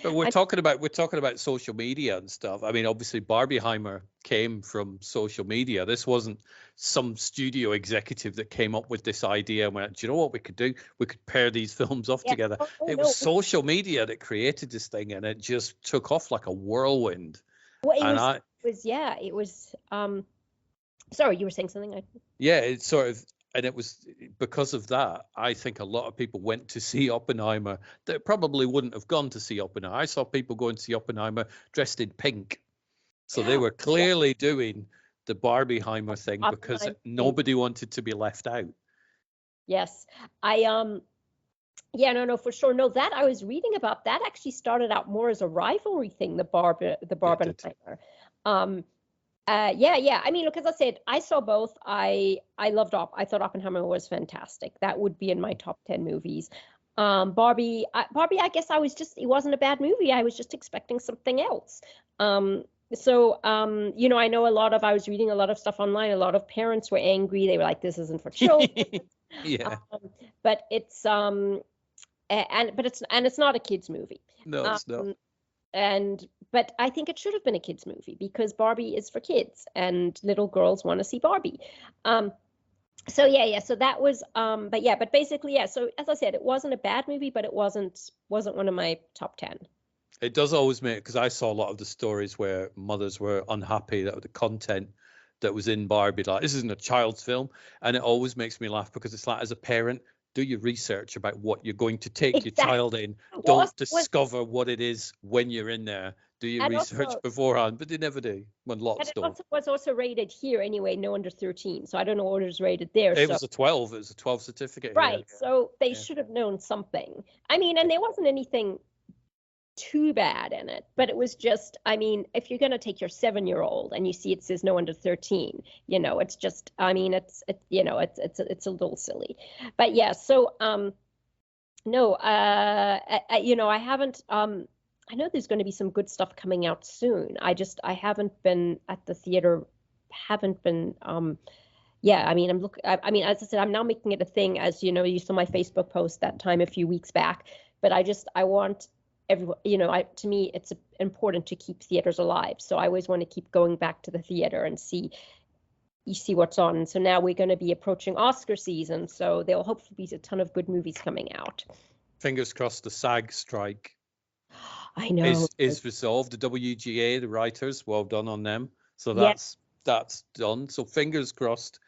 But we're talking about social media and stuff. I mean, obviously Barbieheimer came from social media. This wasn't some studio executive that came up with this idea and went, do you know what we could do? We could pair these films off together. It was social media that created this thing, and it just took off like a whirlwind. Well, it was sorry, you were saying something? Yeah, it's sort of. And it was because of that, I think a lot of people went to see Oppenheimer that probably wouldn't have gone to see Oppenheimer. I saw people going to see Oppenheimer dressed in pink. So they were clearly doing the Barbieheimer thing because nobody wanted to be left out. Yes. No, for sure. No, that I was reading about, that actually started out more as a rivalry thing, the Barbenheimer. I mean, look, as I said, I saw both. I thought Oppenheimer was fantastic. That would be in my top 10 movies. Barbie, I guess it wasn't a bad movie. I was just expecting something else. I know I was reading a lot of stuff online. A lot of parents were angry. They were like, this isn't for children. Yeah. But it's it's not a kid's movie. No, it's not. But I think it should have been a kid's movie because Barbie is for kids and little girls want to see Barbie. So that was, but basically, so as I said, it wasn't a bad movie, but it wasn't one of my top 10. It does always make, because I saw a lot of the stories where mothers were unhappy that the content that was in Barbie, like, this isn't a child's film. And it always makes me laugh because it's like, as a parent, do your research about what you're going to take your child in. Don't discover what it is when you're in there. Do your research beforehand, but they never do. When lots don't. It was also rated here anyway, no under 13. So I don't know what it was rated there. It was a 12. It was a 12 certificate. Right. Here. So they should have known something. I mean, and there wasn't anything too bad in it, but it was just, I mean, if you're going to take your 7-year-old and you see it says no under 13, it's just, I mean, it's a little silly. But yeah, so no, I haven't. I know there's going to be some good stuff coming out soon. I haven't been at the theater, haven't been yeah, I mean, I mean, as I said, I'm now making it a thing, as you know, you saw my Facebook post that time a few weeks back. But I want everyone, to me, it's important to keep theaters alive. So I always want to keep going back to the theater and see what's on. And so now we're going to be approaching Oscar season, so there'll hopefully be a ton of good movies coming out. Fingers crossed the SAG strike I know is resolved. The WGA, the writers, well done on them. So Yeah. that's done. So fingers crossed.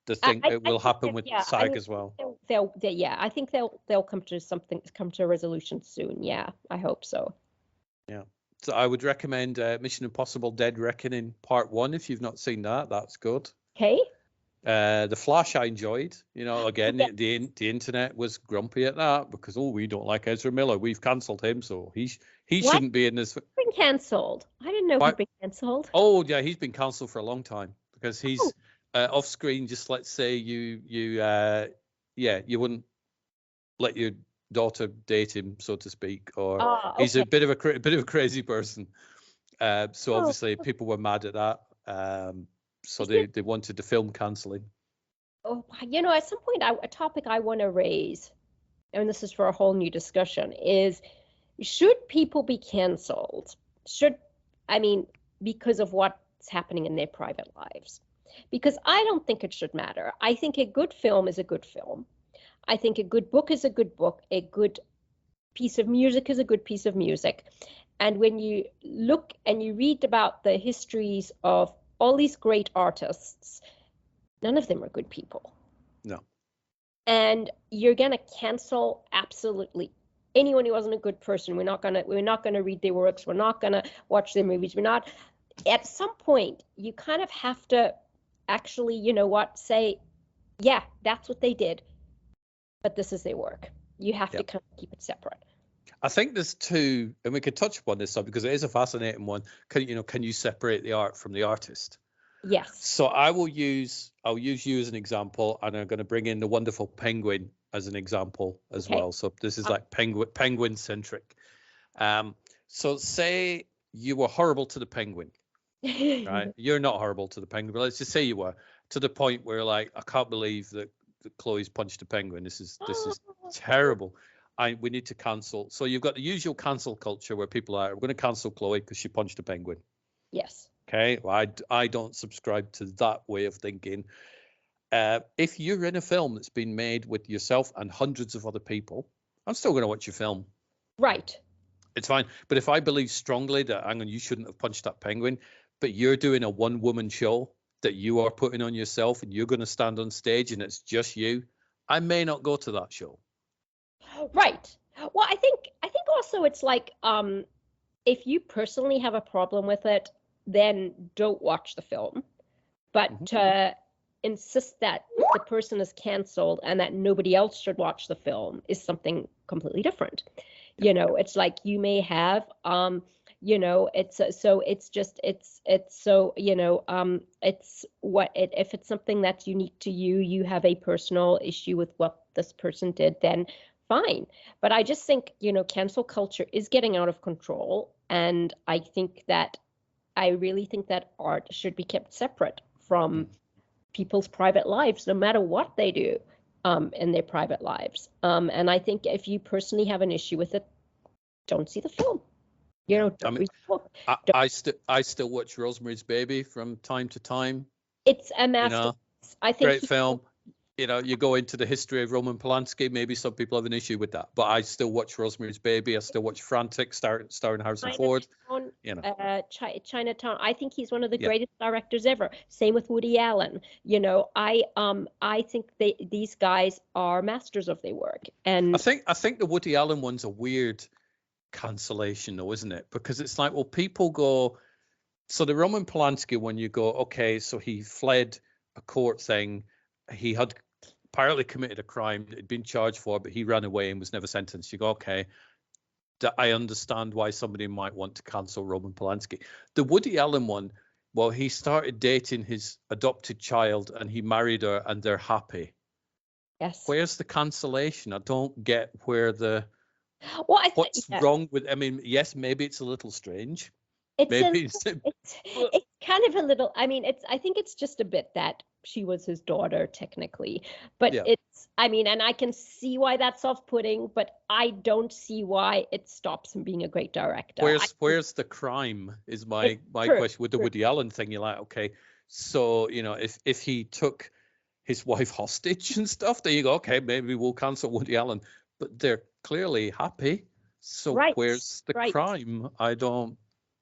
It will happen with SAG as well. I think they'll come to a resolution soon. Yeah, I hope so. Yeah. So I would recommend Mission Impossible: Dead Reckoning Part 1 if you've not seen that. That's good. Okay. The Flash I enjoyed. Again, the internet was grumpy at that because we don't like Ezra Miller. We've cancelled him, so he shouldn't be in this. Been cancelled. I didn't know he'd been cancelled. Oh yeah, he's been cancelled for a long time because he's off screen. Just let's say you wouldn't let your daughter date him, so to speak, or he's a bit of a crazy person. So obviously people were mad at that. So they wanted the film cancelling. Oh, at some point, a topic I want to raise, and this is for a whole new discussion, is should people be cancelled? Because of what's happening in their private lives? Because I don't think it should matter. I think a good film is a good film. I think a good book is a good book. A good piece of music is a good piece of music. And when you look and you read about the histories of all these great artists, none of them are good people. No. And you're going to cancel absolutely anyone who wasn't a good person. We're not going to read their works. We're not going to watch their movies. At some point, you kind of have to actually, say, yeah, that's what they did, but this is their work. You have to kind of keep it separate. I think there's two, and we could touch upon this stuff because it is a fascinating one. Can you separate the art from the artist? Yes. So I'll use you as an example, and I'm going to bring in the wonderful Penguin as an example as well. So this is like penguin centric. So say you were horrible to the Penguin, right? You're not horrible to the Penguin, but let's just say you were, to the point where I can't believe that Chloe's punched a penguin. This is terrible. We need to cancel. So you've got the usual cancel culture where people are, we're going to cancel Chloe because she punched a penguin. Yes. Okay. Well, I don't subscribe to that way of thinking. If you're in a film that's been made with yourself and hundreds of other people, I'm still going to watch your film. Right. It's fine. But if I believe strongly that, hang on, you shouldn't have punched that penguin, but you're doing a one-woman show that you are putting on yourself and you're going to stand on stage and it's just you, I may not go to that show. Right. Well, I think also it's like, if you personally have a problem with it, then don't watch the film. But to insist that the person is canceled and that nobody else should watch the film is something completely different. It's like you may have, it's if it's something that's unique to you, you have a personal issue with what this person did, then fine. But I just think, cancel culture is getting out of control. And I really think that art should be kept separate from people's private lives, no matter what they do in their private lives. And I think if you personally have an issue with it, don't see the film. I still watch Rosemary's Baby from time to time. It's a masterpiece. I think great film. You go into the history of Roman Polanski. Maybe some people have an issue with that, but I still watch Rosemary's Baby. I still watch Frantic, starring Harrison Ford. Chinatown. I think he's one of the greatest directors ever. Same with Woody Allen. I think these guys are masters of their work. And I think the Woody Allen one's a weird cancellation, though, isn't it? Because it's like, well, people go. So the Roman Polanski one, you go, okay, so he fled a court thing. He had apparently committed a crime that he'd been charged for, but he ran away and was never sentenced. You go, okay, I understand why somebody might want to cancel Roman Polanski. The Woody Allen one, well, he started dating his adopted child and he married her and they're happy. Yes. Where's the cancellation? I don't get where the Well, What's yeah, wrong with? I mean, yes, maybe it's a little strange. it's Maybe it's, but it's kind of a little. I mean, I think it's just a bit that she was his daughter technically, but yeah. it's. I mean, and I can see why that's off-putting, but I don't see why it stops him being a great director. Where's the crime? Is It's my true, question with the true. Woody Allen thing? You're like, okay, so if he took his wife hostage and stuff, there you go. Okay, maybe we'll cancel Woody Allen, but they're clearly happy. So Right, where's the right. crime? I don't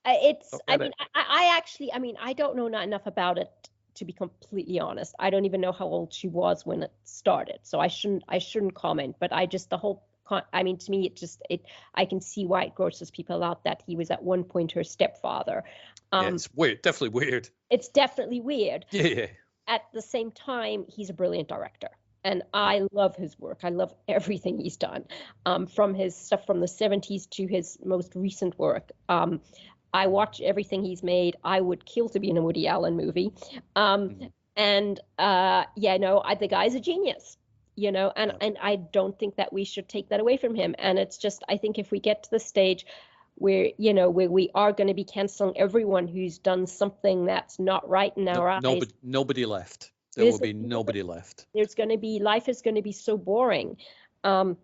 It's, don't I get mean, it. I actually, I mean, I don't know not enough about it to be completely honest. I don't even know how old she was when it started, so I shouldn't comment. But I just the whole, I mean, to me, I can see why it grosses people out that he was at one point her stepfather. Yeah, Um, it's weird. Definitely weird. it's definitely weird. Yeah, yeah, At the same time, he's a brilliant director. And yeah. I love his work. I love everything he's done, from his stuff from the 70s to his most recent work. I watch everything he's made. I would kill to be in a Woody Allen movie. Um, Mhm. and yeah, no, the guy's a genius, and Yeah. I don't think that we should take that away from him. And it's just, I think if we get to the stage where, where we are going to be canceling everyone who's done something that's not right in No, our eyes, nobody left. There there's will be nobody left. there's going to be life is going to be so boring. Um,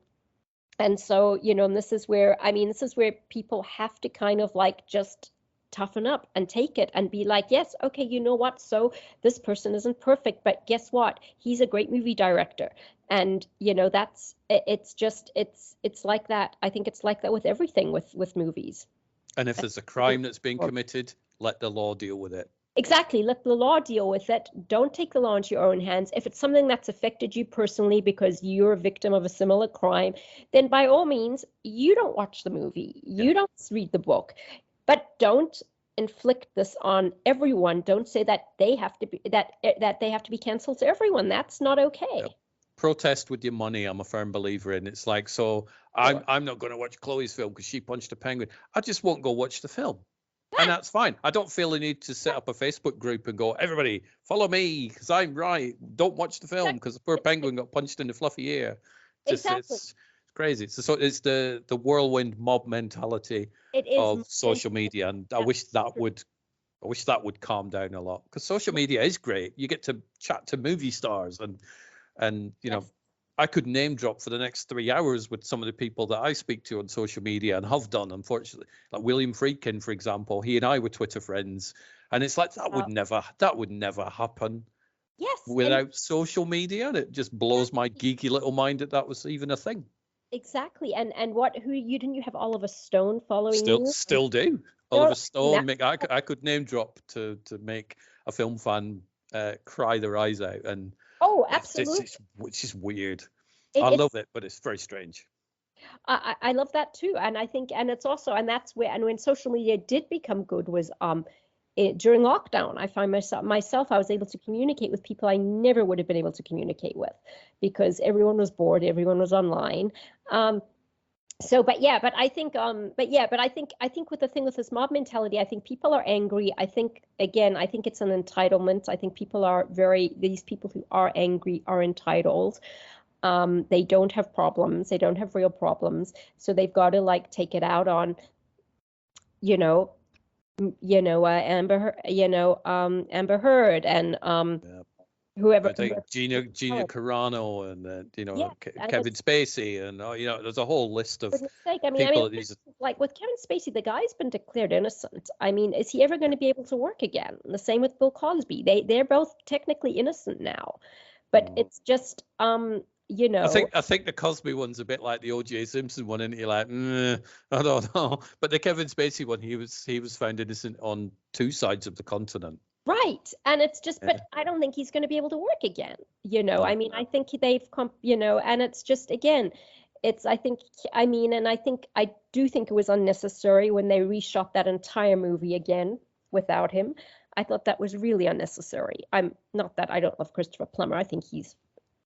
and so, and this is where, I mean, this is where people have to kind of like just toughen up and take it and be like, yes, okay, you know what? So this person isn't perfect, but guess what? He's a great movie director. And, it's just, it's like that. I think it's like that with everything with movies. And if there's a crime that's been committed, let the law deal with it. Exactly. Let the law deal with it. Don't take the law into your own hands. If it's something that's affected you personally because you're a victim of a similar crime, then by all means, you don't watch the movie. Yeah. You don't read the book. But don't inflict this on everyone. Don't say that they have to be that they have to be canceled to everyone. That's not okay. Yeah. Protest with your money. I'm a firm believer in. It's like, so Sure. I'm not going to watch Chloe's film because she punched a penguin. I just won't go watch the film. And that's fine. I don't feel the need to set up a Facebook group and go, everybody, follow me because I'm right. Don't watch the film because the poor penguin got punched in the fluffy ear. Just Exactly. it's crazy. So it's the whirlwind mob mentality It is of social media, and I wish that would calm down a lot because social media is great. You get to chat to movie stars and Yes. I could name drop for the next 3 hours with some of the people that I speak to on social media and have done, unfortunately. Like William Friedkin, for example, he and I were Twitter friends. And it's like that would never happen Yes. without social media. And it just blows my geeky little mind that was even a thing. Exactly. And who you didn't you have Oliver Stone following you? Still do. Oliver Stone, I could name drop to make a film fan cry their eyes out. And Oh, absolutely. it's just weird. It, I it's love it, but it's very strange. I love that too, and I think, and it's also, and that's where, and when social media did become good was during lockdown. I find myself I was able to communicate with people I never would have been able to communicate with because everyone was bored, everyone was online. So, but I think, I think with the thing with this mob mentality, I think people are angry. I think, again, I think it's an entitlement. I think these people who are angry are entitled. They don't have problems. They don't have real problems. So they've got to like take it out on, Amber Heard and Yeah. whoever. I think Gina Carano and Yes, and Kevin Spacey and there's a whole list of for mistake. I people. mean, like with Kevin Spacey, the guy's been declared innocent. I mean, is he ever going to be able to work again? The same with Bill Cosby. They're both technically innocent now, but it's just I think the Cosby one's a bit like the O.J. Simpson one, and you're like, I don't know. But the Kevin Spacey one, he was found innocent on two sides of the continent. Right. And it's just, but I don't think he's going to be able to work again. I mean, I think they've come, and it's just, again, I do think it was unnecessary when they reshot that entire movie again without him. I thought that was really unnecessary. I'm not that I don't love Christopher Plummer. I think he's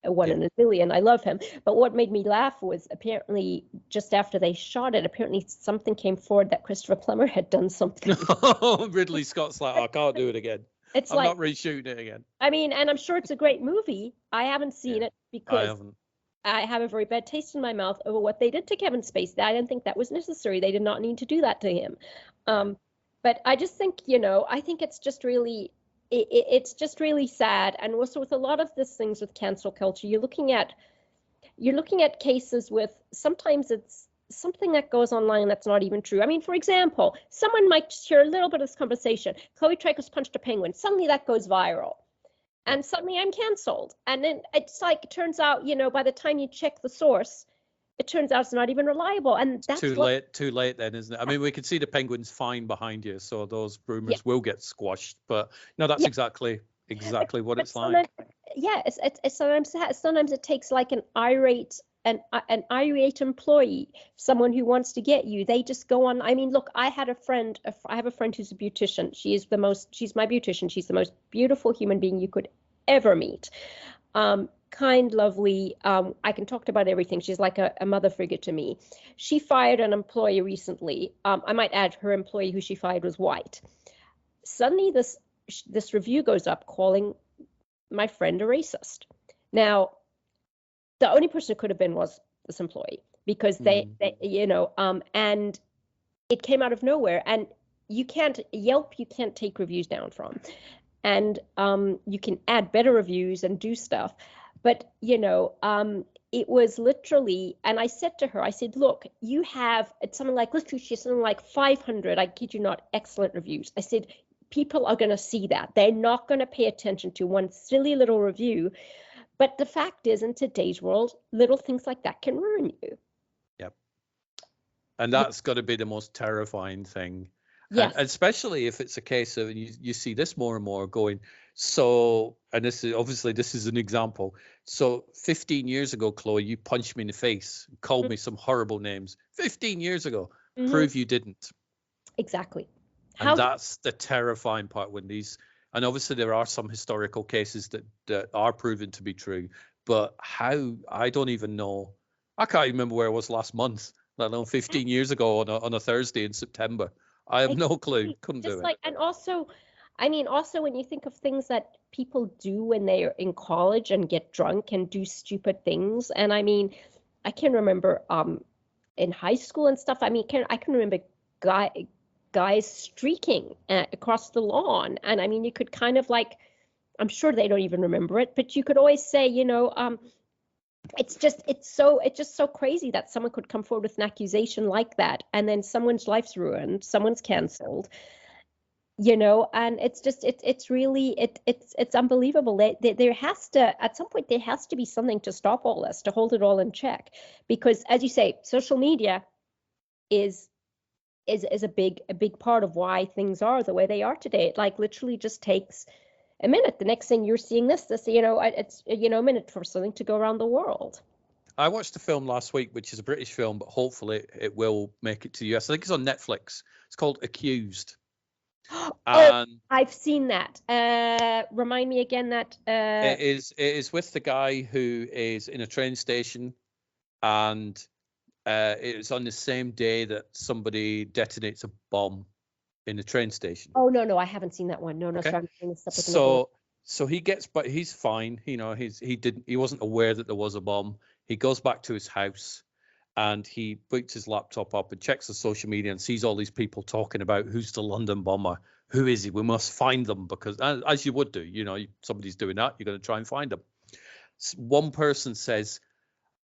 a one in a billion. I love him. But what made me laugh was apparently just after they shot it, apparently something came forward that Christopher Plummer had done something. Ridley Scott's like, I can't do it again. I'm not reshooting it again. I mean, and I'm sure it's a great movie. I haven't seen it because I have a very bad taste in my mouth over what they did to Kevin Spacey. I didn't think that was necessary. They did not need to do that to him. But I just think, I think it's just really, it's just really sad. And also with a lot of these things with cancel culture, you're looking at cases with, sometimes it's something that goes online that's not even true. I mean, for example, someone might hear a little bit of this conversation. Chloe Trachos punched a penguin. Suddenly that goes viral. And suddenly I'm canceled. And then it's like, it turns out, by the time you check the source, it turns out it's not even reliable. And that's too late then, isn't it? I mean, we can see the penguin's fine behind you, so those rumors will get squashed. But no, that's exactly what it's like. Yeah, it's sometimes it takes like an irate employee, someone who wants to get you. They just go on. I mean, look, I have a friend who's a beautician. She's my beautician. She's the most beautiful human being you could ever meet. Kind, lovely. I can talk about everything. She's like a mother figure to me. She fired an employee recently. I might add, her employee who she fired was white. Suddenly this review goes up calling my friend a racist. Now, the only person it could have been was this employee, because they and it came out of nowhere. And Yelp you can't take reviews down from, and you can add better reviews and do stuff. But it was literally, and I said to her, I said, look, you have, it's something like, literally, she's something like 500, I kid you not, excellent reviews. I said, people are going to see that. They're not going to pay attention to one silly little review. But the fact is, in today's world, little things like that can ruin you. Yep. And that's got to be the most terrifying thing. Yes. And especially if it's a case of, you see this more and more going, so, and this is an example. So 15 years ago, Chloe, you punched me in the face, called me some horrible names. 15 years ago, prove you didn't. Exactly. And that's the terrifying part when these, and obviously there are some historical cases that are proven to be true, but how, I don't even know. I can't remember where I was last month, let alone 15 years ago on a Thursday in September. I have no clue. Couldn't do it. And also, I mean, also when you think of things that people do when they're in college and get drunk and do stupid things. And I mean, I can remember in high school and stuff. I mean, I can remember guys streaking across the lawn. And I mean, you could kind of like, I'm sure they don't even remember it, but you could always say, it's just so crazy that someone could come forward with an accusation like that, and then someone's life's ruined, someone's canceled, and it's really unbelievable. There has to, at some point, there has to be something to stop all this, to hold it all in check, because as you say, social media is a big part of why things are the way they are today. It like literally just takes a minute. The next thing you're seeing it's a minute for something to go around the world. I watched a film last week, which is a British film, but hopefully it will make it to the US. I think it's on Netflix. It's called Accused. I've seen that. Remind me again that it is with the guy who is in a train station, and it's on the same day that somebody detonates a bomb in the train station. Oh no, I haven't seen that one. No. Okay. So he gets, but he's fine. He wasn't aware that there was a bomb. He goes back to his house and he boots his laptop up and checks the social media and sees all these people talking about who's the London bomber. Who is he? We must find them, because as you would do, somebody's doing that. You're going to try and find them. One person says,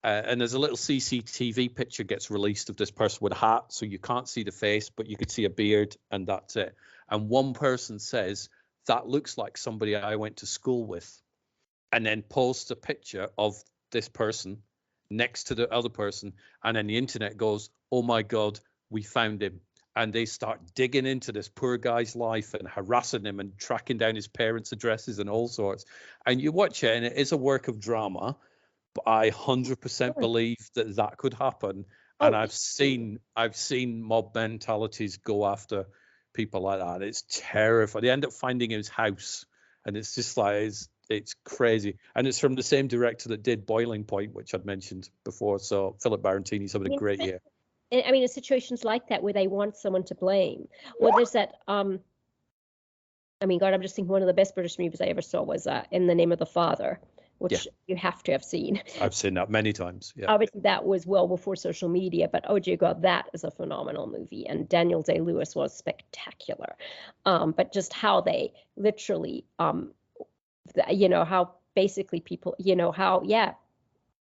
and there's a little CCTV picture gets released of this person with a hat, so you can't see the face, but you could see a beard, and that's it. And one person says, that looks like somebody I went to school with, and then posts a picture of this person next to the other person, and then the internet goes, oh my God, we found him. And they start digging into this poor guy's life and harassing him and tracking down his parents' addresses and all sorts. And you watch it, and it is a work of drama. I 100% believe that could happen, and I've seen mob mentalities go after people like that. It's terrifying. They end up finding his house, and it's just like it's crazy. And it's from the same director that did Boiling Point, which I'd mentioned before. So Philip Barantini's having a great year. I mean, in situations like that where they want someone to blame, well, there's that. I mean, God, I'm just thinking one of the best British movies I ever saw was In the Name of the Father. which you have to have seen. I've seen that many times. Yeah. Obviously, that was well before social media, but oh dear God, that is a phenomenal movie. And Daniel Day-Lewis was spectacular. But just how they literally, how basically people, how,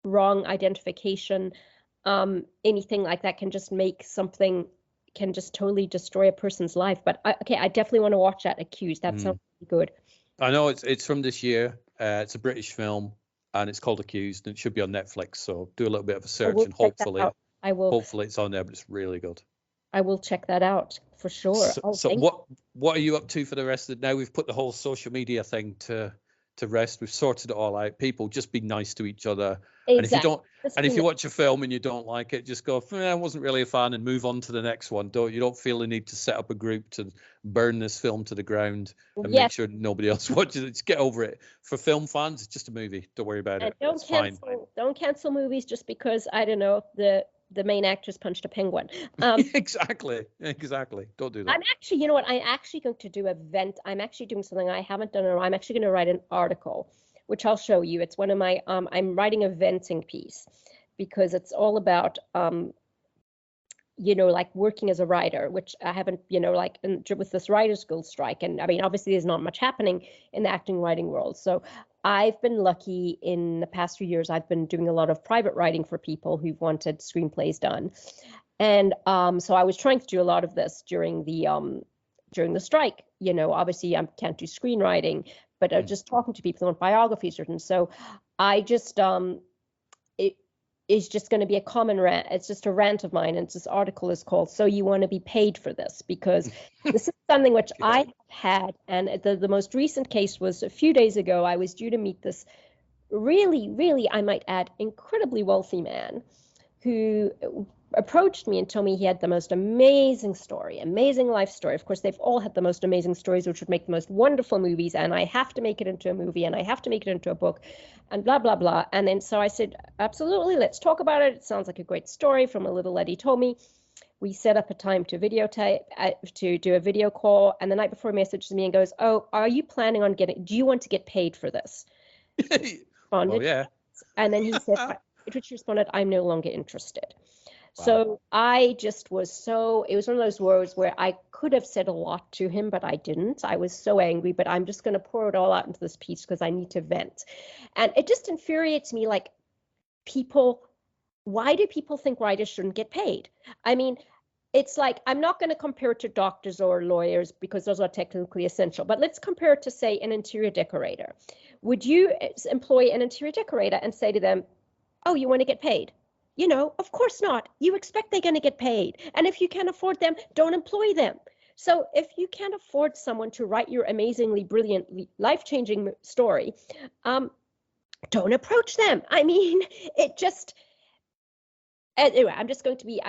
wrong identification, anything like that can just make something, can just totally destroy a person's life. But I definitely want to watch that, Accused. That sounds really good. I know it's from this year. It's a British film, and it's called Accused, and it should be on Netflix. So do a little bit of a search, and hopefully it's on there. But it's really good. I will check that out for sure. So what are you up to for the rest of now? We've put the whole social media thing to rest. We've sorted it all out. People, just be nice to each other. Exactly. And if you watch a film and you don't like it, just go, I wasn't really a fan, and move on to the next one. You don't feel the need to set up a group to burn this film to the ground and make sure nobody else watches it. Just get over it. For film fans, it's just a movie. Don't worry about it. It's fine. Don't cancel movies just because, I don't know, the main actress punched a penguin. Exactly. Don't do that. I'm actually, you know what? I'm actually going to do I'm actually doing something I haven't done in a while. I'm actually going to write an article, which I'll show you. It's one of my, I'm writing a venting piece because it's all about, like working as a writer, which I haven't, with this writer's guild strike. And I mean, obviously there's not much happening in the acting writing world. So I've been lucky in the past few years. I've been doing a lot of private writing for people who've wanted screenplays done. And so I was trying to do a lot of this during the strike. Obviously I can't do screenwriting, but just talking to people who want biographies written. So I just, it is just going to be a common rant. It's just a rant of mine. And this article is called, So You Want to Be Paid for This? Because this is something which I have had. And the most recent case was a few days ago. I was due to meet this really, really, I might add, incredibly wealthy man who approached me and told me he had the most amazing life story. Of course, they've all had the most amazing stories, which would make the most wonderful movies. And I have to make it into a movie, and I have to make it into a book, and blah, blah, blah. And then so I said, absolutely, let's talk about it. It sounds like a great story from a little Eddie told me. We set up a time to videotape, to do a video call. And the night before, he messages me and goes, oh, are you planning on do you want to get paid for this? Well, yeah. And then he said, Richard responded, I'm no longer interested. Wow. So I just was it was one of those words where I could have said a lot to him, but I didn't. I was so angry, but I'm just going to pour it all out into this piece because I need to vent. And it just infuriates me, like, why do people think writers shouldn't get paid? I mean, it's like, I'm not going to compare it to doctors or lawyers because those are technically essential, but let's compare it to, say, an interior decorator. Would you employ an interior decorator and say to them, oh, you want to get paid? Of course not. You expect they're going to get paid. And if you can't afford them, don't employ them. So if you can't afford someone to write your amazingly brilliant, life-changing story, don't approach them. I mean, anyway, I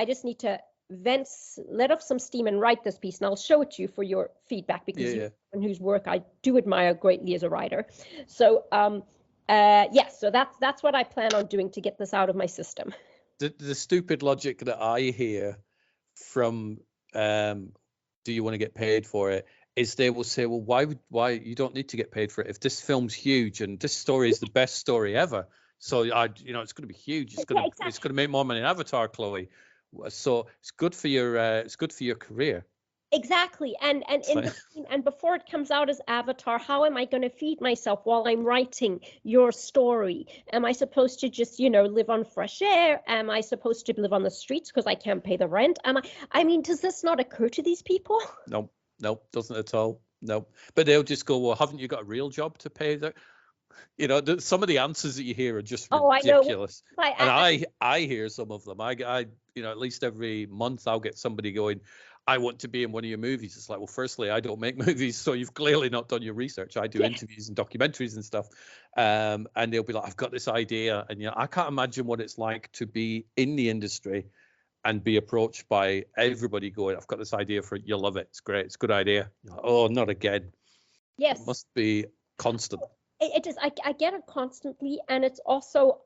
just need to let off some steam and write this piece, and I'll show it to you for your feedback because you're someone whose work I do admire greatly as a writer. So, so that's what I plan on doing to get this out of my system. The stupid logic that I hear from do you want to get paid for it is they will say, well, why you don't need to get paid for it if this film's huge and this story is the best story ever. So it's going to be huge. It's going to make more money than Avatar, Chloe. So it's good for your career. Exactly. And before it comes out as Avatar, how am I going to feed myself while I'm writing your story? Am I supposed to just, live on fresh air? Am I supposed to live on the streets because I can't pay the rent? I mean, does this not occur to these people? No, doesn't at all. No. But they'll just go, well, haven't you got a real job to pay that? Some of the answers that you hear are just ridiculous. And I hear some of them. I at least every month I'll get somebody going, I want to be in one of your movies. It's like, well, firstly, I don't make movies, so you've clearly not done your research. I do interviews and documentaries and stuff. And they'll be like, I've got this idea. And I can't imagine what it's like to be in the industry and be approached by everybody going, I've got this idea for it. You'll love it. It's great. It's a good idea. Like, oh, not again. Yes. It must be constant. It is. I get it constantly, and it's also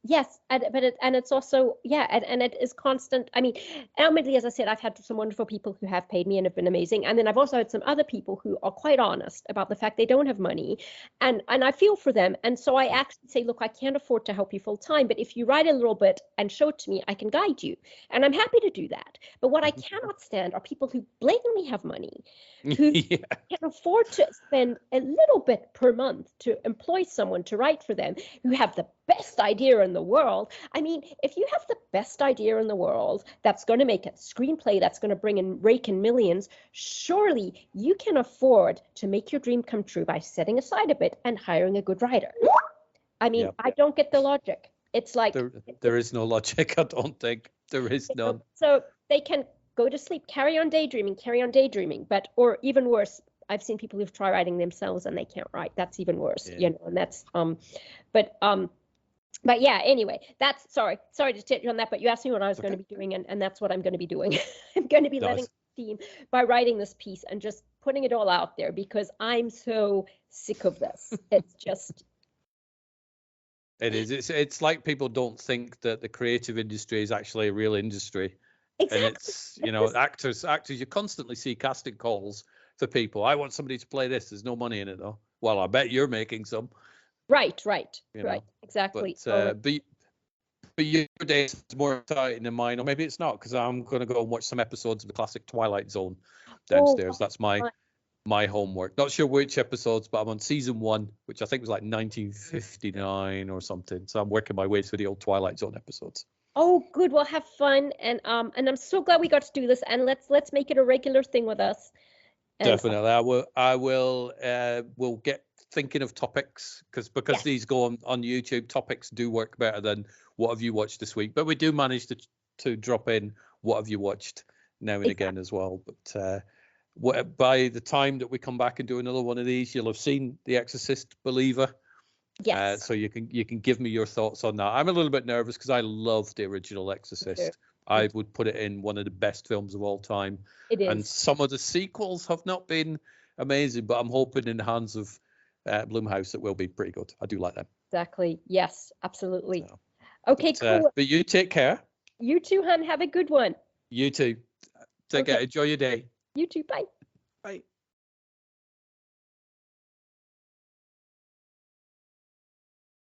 yes, and it's also yeah, and it is constant. I mean, ultimately, as I said, I've had some wonderful people who have paid me and have been amazing, and then I've also had some other people who are quite honest about the fact they don't have money, and I feel for them, and so I actually say, look, I can't afford to help you full time, but if you write a little bit and show it to me, I can guide you, and I'm happy to do that. But what I cannot stand are people who blatantly have money, who Yeah. can afford to spend a little bit per month to employ someone to write for them, who have the best idea in the world. I mean, if you have the best idea in the world that's going to make a screenplay that's going to rake in millions, surely you can afford to make your dream come true by setting aside a bit and hiring a good writer. I mean, Yep. I don't get the logic. It's like there is no logic. I don't think there is none. So they can go to sleep, carry on daydreaming, but or even worse, I've seen people who've tried writing themselves and they can't write. That's even worse, Yeah. you know, and that's but yeah, anyway, that's sorry to take you on that, but you asked me what I was going to be doing, and that's what I'm going to be doing. I'm going to be letting steam by writing this piece and just putting it all out there because I'm so sick of this. It's just it is. It's like people don't think that the creative industry is actually a real industry. exactly. And it's, you know, actors, you constantly see casting calls for people. I want somebody to play this. There's no money in it though. Well, I bet you're making some. Right. You know, Exactly. But your day is more exciting than mine, or maybe it's not, because I'm going to go and watch some episodes of the classic Twilight Zone downstairs. That's my homework. Not sure which episodes, but I'm on season 1, which I think was like 1959 or something. So I'm working my way through the old Twilight Zone episodes. Oh, good. We'll have fun, and I'm so glad we got to do this, and let's make it a regular thing with us. And, definitely, I will. We'll get thinking of topics because yes. these go on YouTube. Topics do work better than what have you watched this week, but we do manage to drop in what have you watched now and again as well. But by the time that we come back and do another one of these, you'll have seen The Exorcist Believer. Yes. So you can give me your thoughts on that. I'm a little bit nervous because I love the original Exorcist. I would put it in one of the best films of all time. It is. And some of the sequels have not been amazing, but I'm hoping in the hands of Blumhouse it will be pretty good. I do like them. Exactly. Yes, absolutely. So, okay, cool. But you take care. You too, hon. Have a good one. You too. Take care. Enjoy your day. You too. Bye.